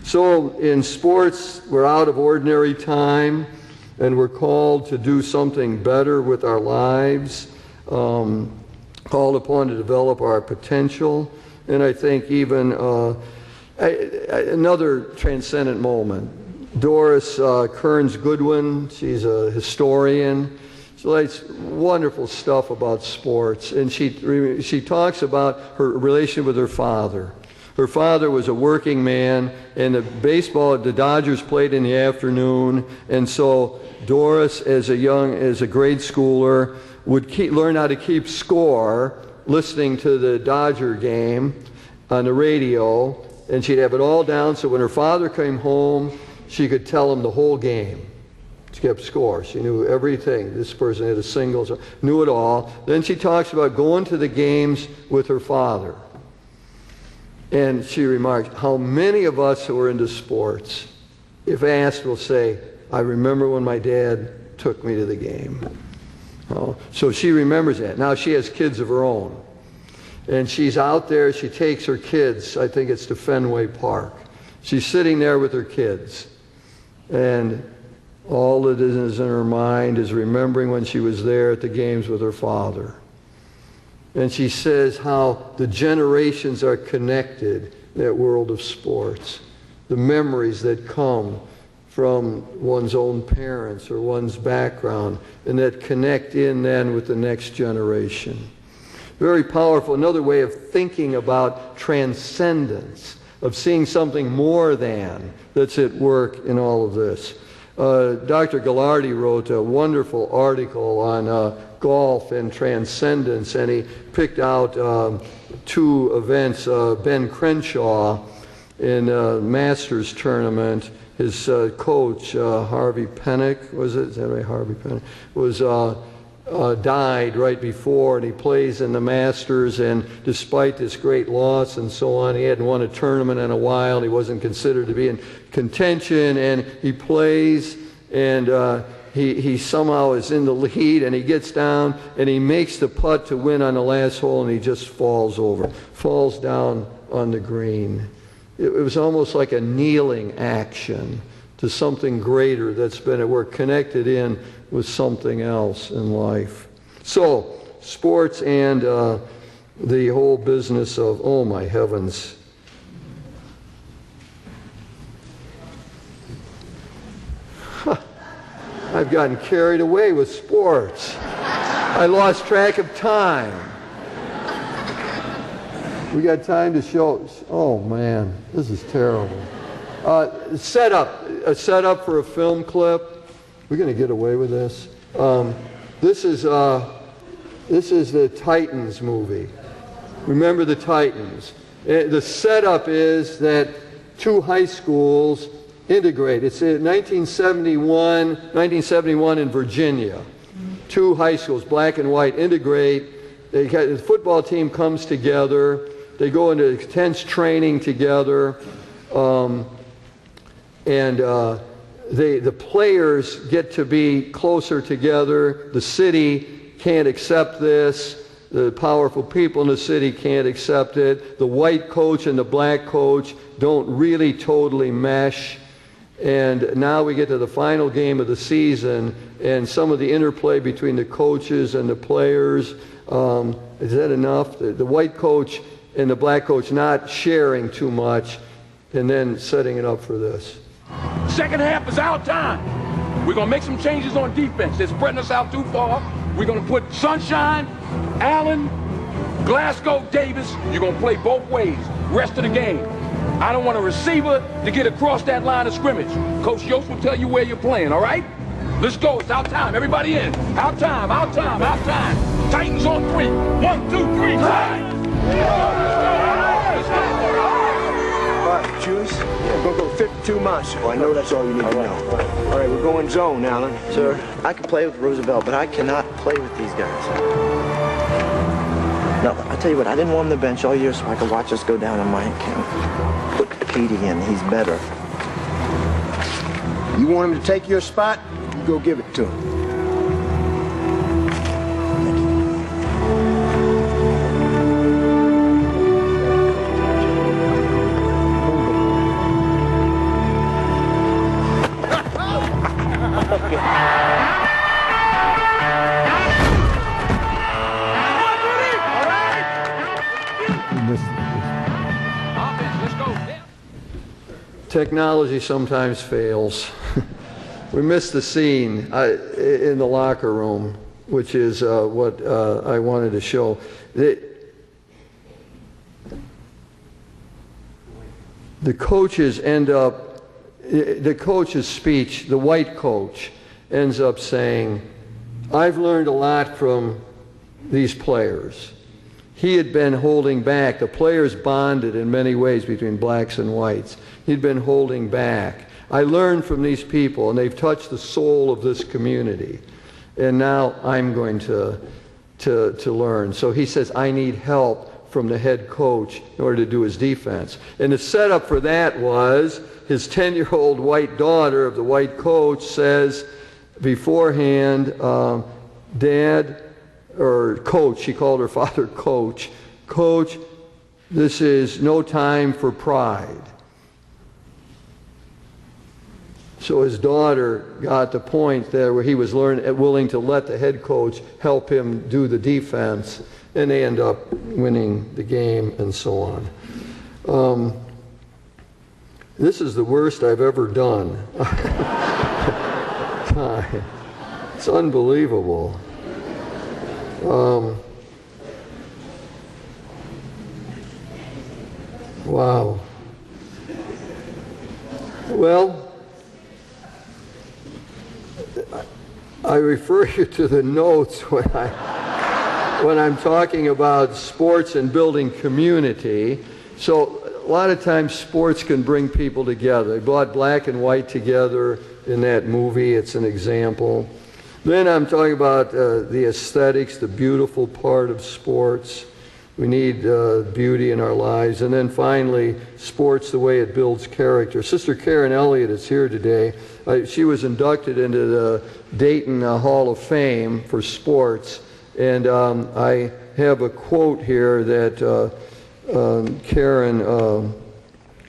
So in sports, we're out of ordinary time, and we're called to do something better with our lives, called upon to develop our potential. And I think even another transcendent moment. Doris Kearns Goodwin, she's a historian. She writes wonderful stuff about sports, and she talks about her relation with her father. Her father was a working man, and the Dodgers played in the afternoon, and so Doris, as a grade schooler, would learn how to keep score, listening to the Dodger game on the radio, and she'd have it all down, so when her father came home, she could tell him the whole game. She kept score. She knew everything. This person hit a single, so knew it all. Then she talks about going to the games with her father. And she remarks, how many of us who are into sports, if asked, will say, I remember when my dad took me to the game. So she remembers that. Now she has kids of her own. And she's out there, she takes her kids, I think it's to Fenway Park. She's sitting there with her kids. And all that is in her mind is remembering when she was there at the games with her father. And she says how the generations are connected in that world of sports. The memories that come from one's own parents or one's background, and that connect in then with the next generation. Very powerful. Another way of thinking about transcendence, of seeing something more than that's at work in all of this. Dr. Gallardi wrote a wonderful article on golf and transcendence, and he picked out two events. Ben Crenshaw in a Masters tournament, his coach, Harvey Penick, was it? Is that right, Harvey Penick? Was died right before, and he plays in the Masters, and despite this great loss and so on, he hadn't won a tournament in a while. He wasn't considered to be in contention, and he plays, and he somehow is in the lead, and he gets down, and he makes the putt to win on the last hole, and he just falls down on the green. It was almost like a kneeling action to something greater that's been at work, connected in with something else in life. So, sports and the whole business of, oh my heavens. I've gotten carried away with sports. I lost track of time. We got time to show, oh man, this is terrible. A setup for a film clip. We're going to get away with this. This is the Titans movie. Remember the Titans. The setup is that two high schools integrate. It's in 1971 in Virginia. Two high schools, black and white, integrate. The football team comes together. They go into intense training together. The players get to be closer together. The city can't accept this. The powerful people in the city can't accept it. The white coach and the black coach don't really totally mesh. And now we get to the final game of the season, and some of the interplay between the coaches and the players. Is that enough? The white coach and the black coach not sharing too much, and then setting it up for this. Second half is our time. We're going to make some changes on defense. They're spreading us out too far. We're going to put Sunshine, Allen, Glasgow, Davis. You're going to play both ways. Rest of the game. I don't want a receiver to get across that line of scrimmage. Coach Yost will tell you where you're playing, all right? Let's go. It's our time. Everybody in. Our time, our time, our time. Titans on 3. 1, 2, 3, time. All right, choose. We're going to go 52 miles. Well, I know that's all you need to know. All right, we're going zone, Allen. Sir, I can play with Roosevelt, but I cannot play with these guys. tell you what, I didn't warm the bench all year so I could watch us go down to Mike and put Petey in. He's better. You want him to take your spot? You go give it to him. Technology sometimes fails. We missed the scene in the locker room, which is what I wanted to show. The coaches end up, the coach's speech, the white coach, ends up saying, I've learned a lot from these players. He had been holding back. The players bonded in many ways between blacks and whites. He'd been holding back. I learned from these people, and they've touched the soul of this community. And now I'm going to learn. So he says, I need help from the head coach in order to do his defense. And the setup for that was his 10-year-old white daughter of the white coach says beforehand, Dad, or Coach, she called her father Coach, Coach, this is no time for pride. So his daughter got the point there where he was willing to let the head coach help him do the defense, and they end up winning the game and so on. This is the worst I've ever done. It's unbelievable. Wow. Well, I refer you to the notes when I'm talking about sports and building community. So a lot of times sports can bring people together. They brought black and white together in that movie. It's an example. Then I'm talking about the aesthetics, the beautiful part of sports. We need beauty in our lives. And then finally, sports, the way it builds character. Sister Karen Elliott is here today. She was inducted into the Dayton Hall of Fame for sports. And I have a quote here that Karen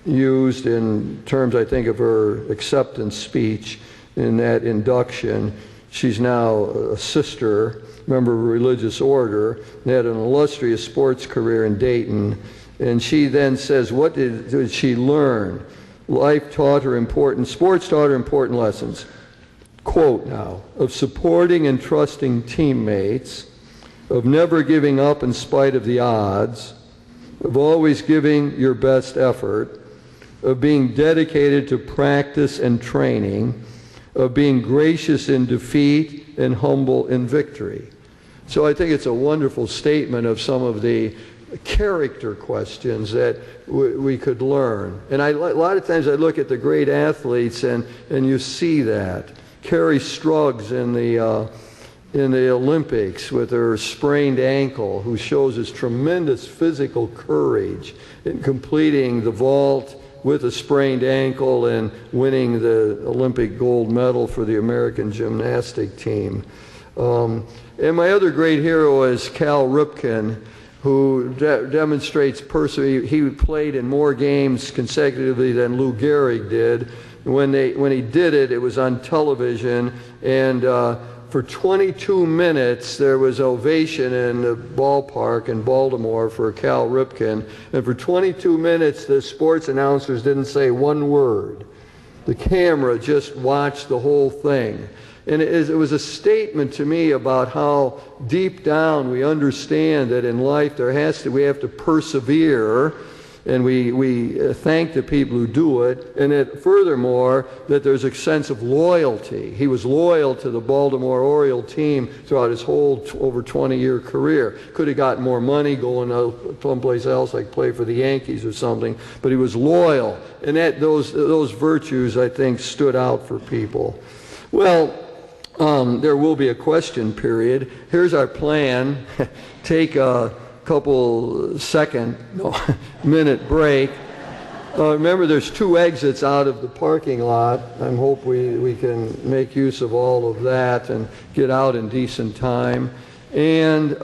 used in terms, I think, of her acceptance speech in that induction. She's now a sister, member of a religious order, and had an illustrious sports career in Dayton. And she then says, what did she learn? Sports taught her important lessons. Quote now, of supporting and trusting teammates, of never giving up in spite of the odds, of always giving your best effort, of being dedicated to practice and training, of being gracious in defeat and humble in victory. So I think it's a wonderful statement of some of the character questions that we could learn. And a lot of times I look at the great athletes and you see that. Carrie Struggs in the Olympics with her sprained ankle, who shows his tremendous physical courage in completing the vault with a sprained ankle and winning the Olympic gold medal for the American gymnastic team. And my other great hero is Cal Ripken, who demonstrates he played in more games consecutively than Lou Gehrig did. When he did it, it was on television, and for 22 minutes, there was ovation in the ballpark in Baltimore for Cal Ripken. And for 22 minutes, the sports announcers didn't say one word. The camera just watched the whole thing. And it was a statement to me about how deep down we understand that in life we have to persevere, and we thank the people who do it, and that furthermore, that there's a sense of loyalty. He was loyal to the Baltimore Oriole team throughout his whole over 20-year career. Could have gotten more money going someplace else, like play for the Yankees or something, but he was loyal, and those virtues, I think, stood out for people. Well, there will be a question period. Here's our plan. Take a couple minute break. Remember, there's 2 exits out of the parking lot. I hope we can make use of all of that and get out in decent time. And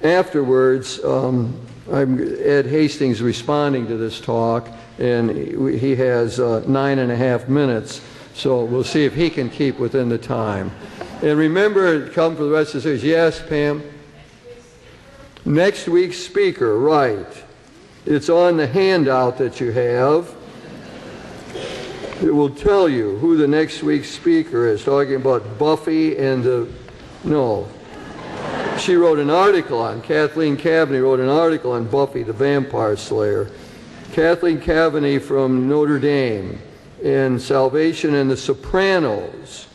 afterwards, Ed Hastings responding to this talk, and he has 9.5 minutes. So we'll see if he can keep within the time. And remember, come for the rest of the series. Yes, Pam? Next week's speaker, right. It's on the handout that you have. It will tell you who the next week's speaker is, talking about Buffy and she wrote an article on, Kathleen Cavaney wrote an article on Buffy the Vampire Slayer. Kathleen Cavaney from Notre Dame, and Salvation and the Sopranos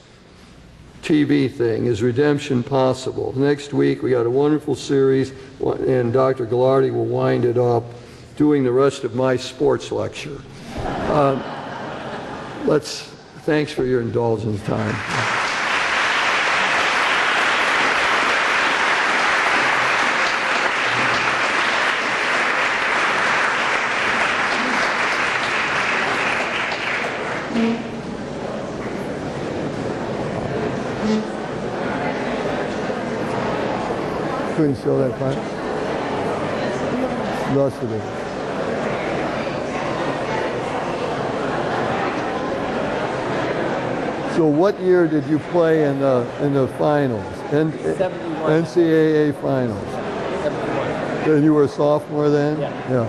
TV thing, Is Redemption Possible? Next week we got a wonderful series, and Dr. Gallardi will wind it up doing the rest of my sports lecture. Thanks for your indulgence time. Couldn't show that part. Lost it. So what year did you play in the finals? 71. NCAA finals. 71. And you were a sophomore then? Yeah.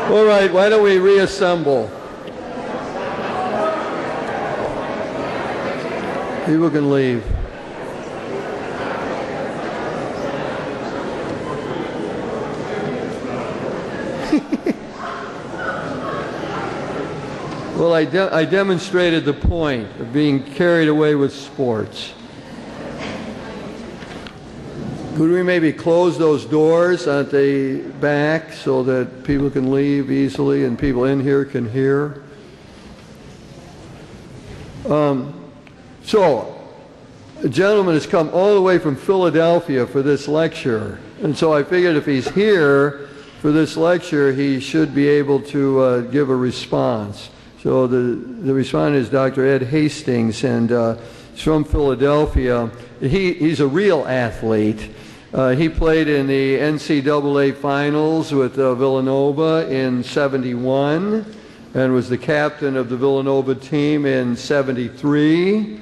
All right, why don't we reassemble? People can leave. Well, I demonstrated the point of being carried away with sports. Could we maybe close those doors at the back so that people can leave easily and people in here can hear? So, a gentleman has come all the way from Philadelphia for this lecture. And so I figured if he's here for this lecture, he should be able to give a response. So the respondent is Dr. Ed Hastings, and he's from Philadelphia. He's a real athlete. He played in the NCAA finals with Villanova in '71 and was the captain of the Villanova team in '73.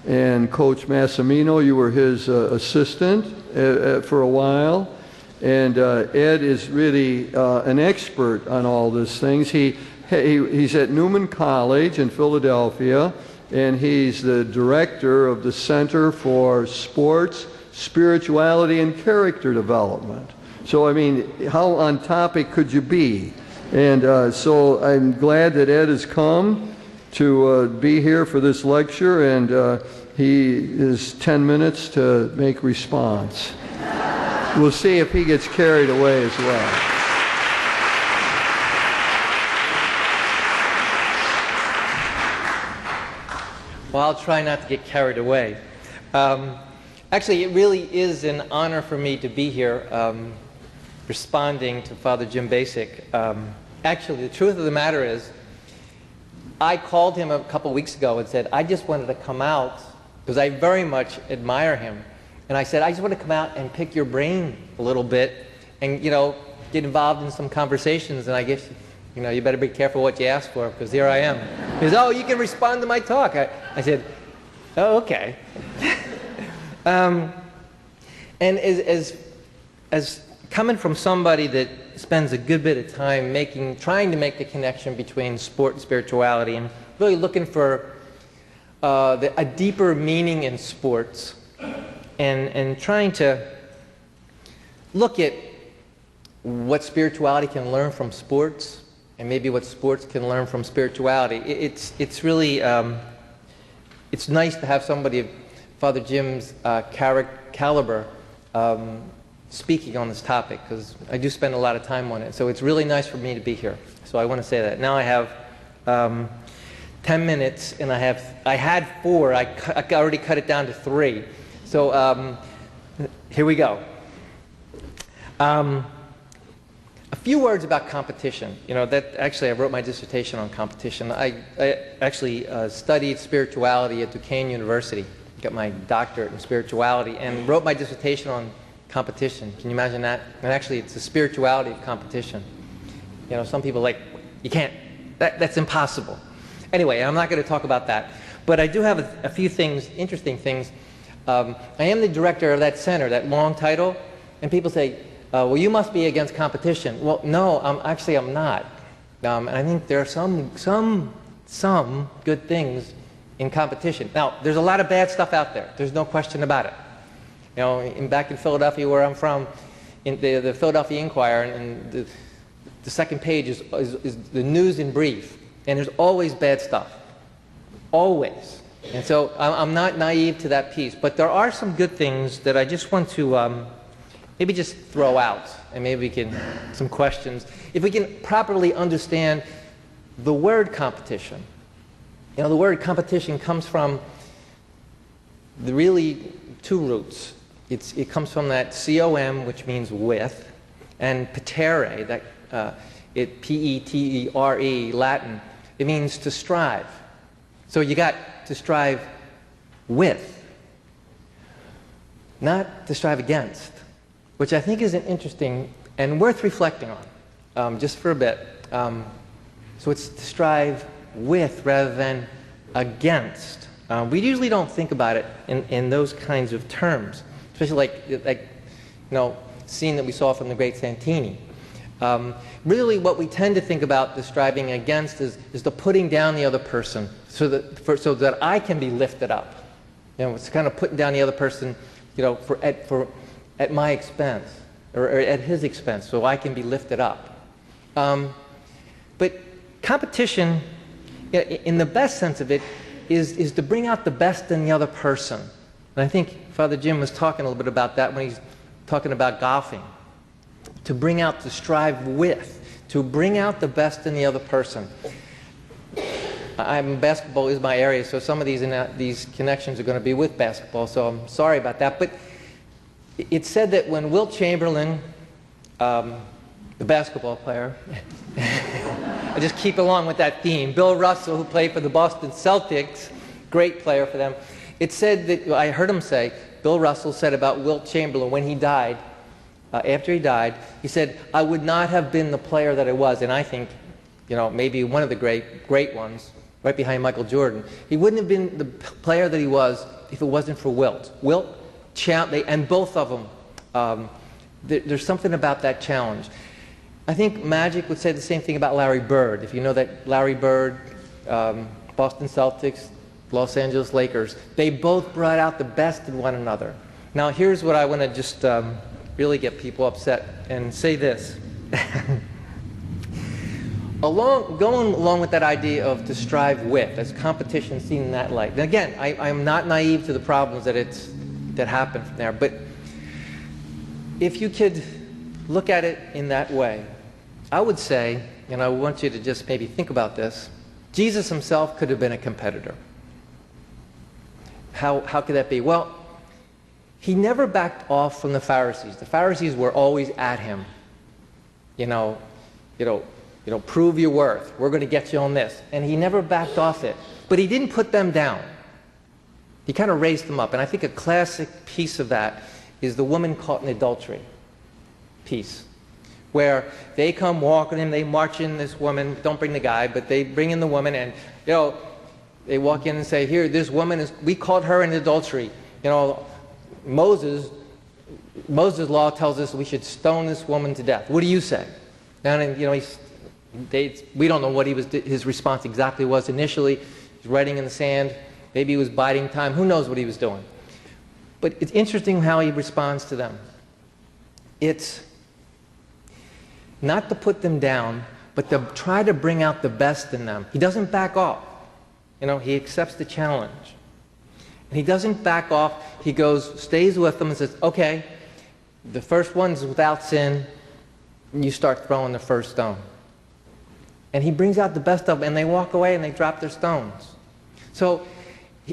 And Coach Massimino, you were his assistant for a while. And Ed is really an expert on all these things. He's at Newman College in Philadelphia, and he's the director of the Center for Sports, Spirituality, and Character Development. So, I mean, how on topic could you be? And so I'm glad that Ed has come to be here for this lecture, and he is 10 minutes to make response. We'll see if he gets carried away as well. Well, I'll try not to get carried away. Actually, it really is an honor for me to be here responding to Father Jim Basic. Actually, the truth of the matter is, I called him a couple weeks ago and said, I just wanted to come out, because I very much admire him. And I said, I just want to come out and pick your brain a little bit and, you know, get involved in some conversations. And I guess, you know, you better be careful what you ask for, because here I am. He says, oh, you can respond to my talk. I said, oh, okay. And as coming from somebody that spends a good bit of time trying to make the connection between sport and spirituality, and really looking for a deeper meaning in sports, and trying to look at what spirituality can learn from sports, and maybe what sports can learn from spirituality. It's really it's nice to have somebody of Father Jim's caliber speaking on this topic, because I do spend a lot of time on it. So it's really nice for me to be here. So I want to say that. Now I have 10 minutes, and I had 4. I already cut it down to 3. So here we go. A few words about competition. You know, that actually I wrote my dissertation on competition. I actually studied spirituality at Duquesne University, got my doctorate in spirituality, and wrote my dissertation on competition. Can you imagine that? And actually, it's the spirituality of competition. You know, some people are like, you can't, that's impossible. Anyway, I'm not going to talk about that. But I do have a few things, interesting things. I am the director of that center, that long title, and people say, well, you must be against competition. Well, no, I'm not. And I think there are some good things in competition. Now, there's a lot of bad stuff out there. There's no question about it. You know, back in Philadelphia, where I'm from, in the Philadelphia Inquirer, and the second page is the news in brief. And there's always bad stuff. Always. And so I'm not naive to that piece. But there are some good things that I just want to maybe just throw out. And maybe we can, some questions. If we can properly understand the word competition. You know, the word competition comes from the really 2 roots. It comes from that com, which means with, and petere, that P-E-T-E-R-E, Latin. It means to strive. So you got to strive with, not to strive against, which I think is an interesting and worth reflecting on, just for a bit. So it's to strive with rather than against. We usually don't think about it in those kinds of terms, especially like you know, scene that we saw from the great Santini. Really what we tend to think about the striving against is the putting down the other person so that I can be lifted up. You know, it's kind of putting down the other person, you know, at my expense or at his expense, so I can be lifted up. But competition, in the best sense of it, is to bring out the best in the other person. And I think Father Jim was talking a little bit about that when he's talking about golfing. To bring out, to strive with, to bring out the best in the other person. Basketball is my area, so some of these connections are going to be with basketball, so I'm sorry about that. But it's said that when Wilt Chamberlain, the basketball player, I just keep along with that theme, Bill Russell, who played for the Boston Celtics, great player for them, it said that, I heard him say, Bill Russell said about Wilt Chamberlain when he died, after he died, he said, I would not have been the player that I was, and I think, you know, maybe one of the great ones, right behind Michael Jordan. He wouldn't have been the player that he was if it wasn't for Wilt. And both of them, there's something about that challenge. I think Magic would say the same thing about Larry Bird. If you know that Larry Bird, Boston Celtics, Los Angeles Lakers, they both brought out the best in one another. Now here's what I want to just really get people upset and say this. Going along with that idea of to strive with, as competition seen in that light. And again, I'm not naive to the problems that happen from there, but if you could look at it in that way, I would say, and I want you to just maybe think about this, Jesus himself could have been a competitor. How could that be? Well, he never backed off from the Pharisees. The Pharisees were always at him. Prove your worth. We're going to get you on this. And he never backed off it. But he didn't put them down. He kind of raised them up. And I think a classic piece of that is the woman caught in adultery piece, where they come walking in, they march in this woman, don't bring the guy, but they bring in the woman, and they walk in and say, here, this woman we caught her in adultery. Moses' law tells us we should stone this woman to death. What do you say? And we don't know what his response exactly was initially. He's writing in the sand. Maybe he was biding time. Who knows what he was doing? But it's interesting how he responds to them. It's not to put them down, but to try to bring out the best in them. He doesn't back off. He accepts the challenge. And he doesn't back off. He stays with them and says, okay, the first one's without sin. You start throwing the first stone. And he brings out the best of them, and they walk away and they drop their stones. So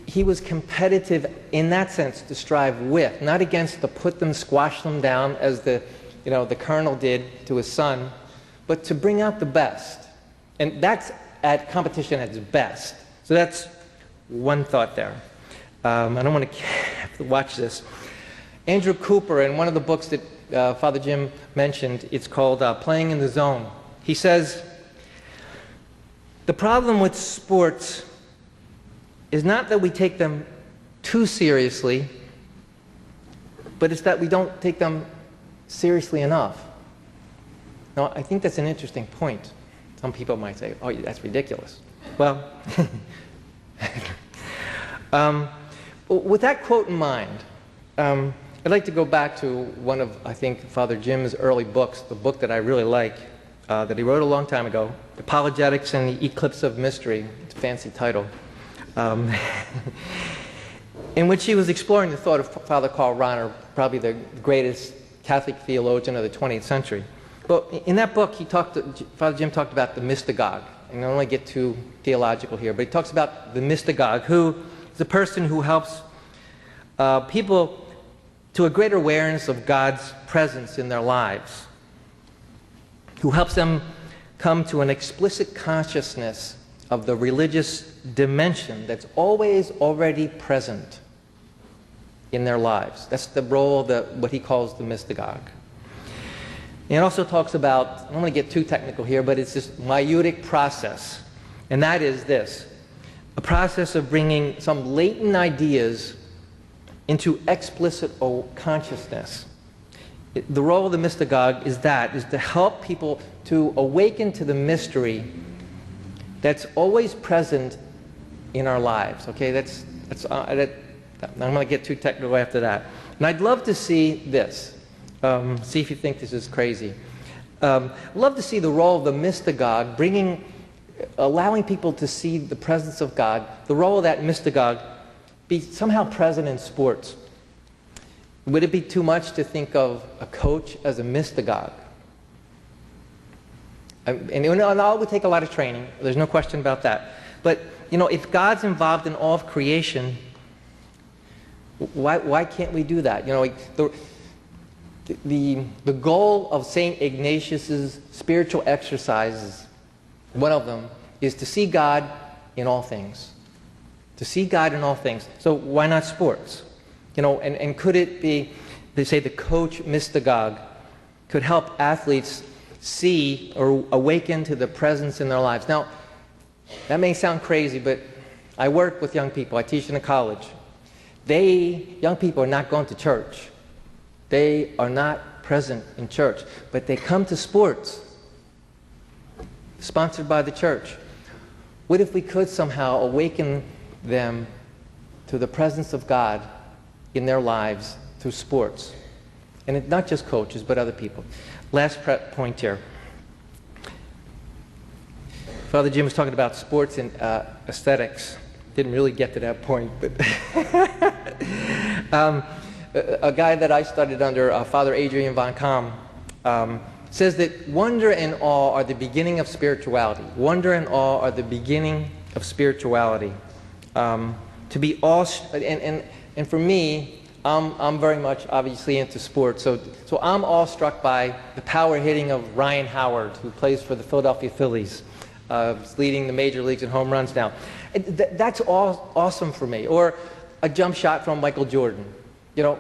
he was competitive in that sense to strive with, not against to put them, squash them down as the colonel did to his son, but to bring out the best. And that's at competition at its best. So that's one thought there. I don't want to have to watch this. Andrew Cooper, in one of the books that Father Jim mentioned, it's called Playing in the Zone. He says, the problem with sports is not that we take them too seriously, but it's that we don't take them seriously enough. Now, I think that's an interesting point. Some people might say, oh, that's ridiculous. Well, with that quote in mind, I'd like to go back to one of, I think, Father Jim's early books, the book that I really like, that he wrote a long time ago, Apologetics and the Eclipse of Mystery. It's a fancy title. In which he was exploring the thought of Father Karl Rahner, probably the greatest Catholic theologian of the 20th century. But in that book, Father Jim talked about the mystagogue. And I don't want to get too theological here, but he talks about the mystagogue, who is a person who helps people to a greater awareness of God's presence in their lives, who helps them come to an explicit consciousness of the religious dimension that's always already present in their lives. That's the role of what he calls the mystagogue. And it also talks about, I don't want to get too technical here, but it's this maieutic process. And that is this, a process of bringing some latent ideas into explicit consciousness. The role of the mystagogue is to help people to awaken to the mystery that's always present in our lives. Okay, I'm going to get too technical after that. And I'd love to see this. See if you think this is crazy. I'd love to see the role of the mystagogue, allowing people to see the presence of God, the role of that mystagogue be somehow present in sports. Would it be too much to think of a coach as a mystagogue? And it would take a lot of training. There's no question about that. But, if God's involved in all of creation, why can't we do that? The goal of St. Ignatius's spiritual exercises, one of them, is to see God in all things. To see God in all things. So why not sports? And could it be, they say the coach mystagogue could help athletes see or awaken to the presence in their lives. Now, that may sound crazy, but I work with young people. I teach in a college. Young people are not going to church. They are not present in church, but they come to sports, sponsored by the church. What if we could somehow awaken them to the presence of God in their lives through sports? And not just coaches, but other people. Last point here. Father Jim was talking about sports and aesthetics. Didn't really get to that point, but a guy that I studied under, Father Adrian von Kamm, says that wonder and awe are the beginning of spirituality. Wonder and awe are the beginning of spirituality. to be all, and for me, I'm very much obviously into sports, so I'm awestruck by the power hitting of Ryan Howard, who plays for the Philadelphia Phillies. He's leading the major leagues in home runs now. That's awesome for me. Or a jump shot from Michael Jordan. You know,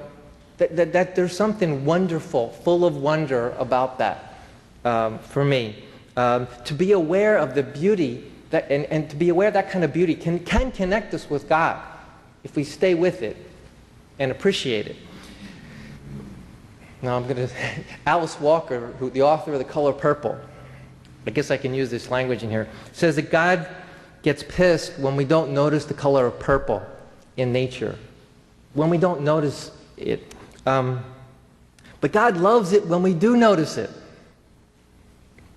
that there's something wonderful, full of wonder about that for me. To be aware of the beauty, and to be aware that kind of beauty can connect us with God if we stay with it and appreciate it. Now I'm going to, Alice Walker, the author of The Color Purple, I guess I can use this language in here, says that God gets pissed when we don't notice the color of purple in nature, when we don't notice it. But God loves it when we do notice it,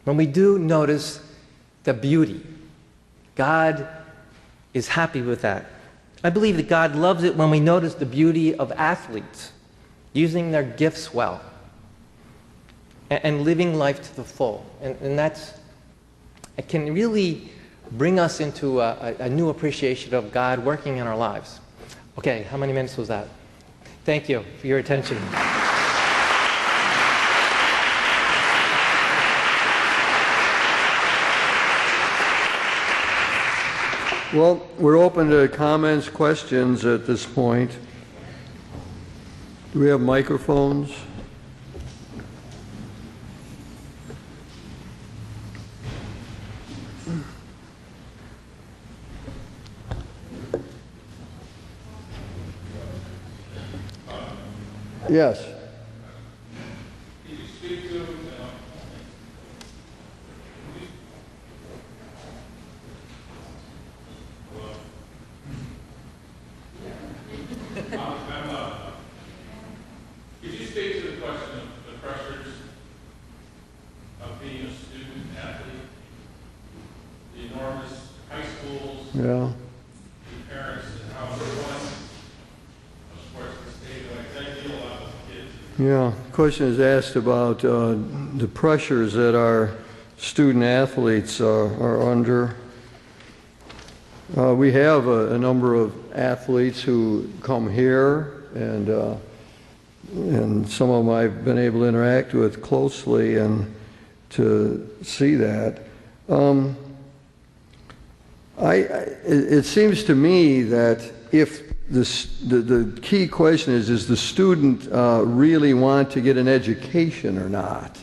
when we do notice the beauty. God is happy with that. I believe that God loves it when we notice the beauty of athletes using their gifts well and living life to the full. And it can really bring us into a new appreciation of God working in our lives. Okay, how many minutes was that? Thank you for your attention. Well, we're open to comments, questions at this point. Do we have microphones? Yes. Can you speak to could you speak to the question of the pressures of being a student athlete, the enormous high schools, Yeah. the parents, and how important of sports can stay like that deal a lot with kids? Yeah. Question is asked about the pressures that our student athletes are under. We have a number of athletes who come here, and some of them I've been able to interact with closely and to see that. It seems to me that if the key question is the student really want to get an education or not?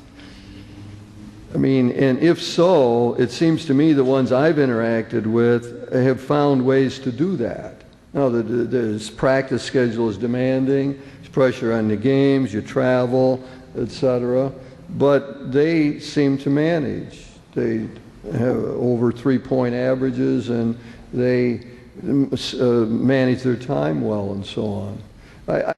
I mean, and if so, it seems to me the ones I've interacted with have found ways to do that. Now, the practice schedule is demanding, there's pressure on the games, you travel, etc. But they seem to manage. They have over 3-point averages, and they manage their time well and so on.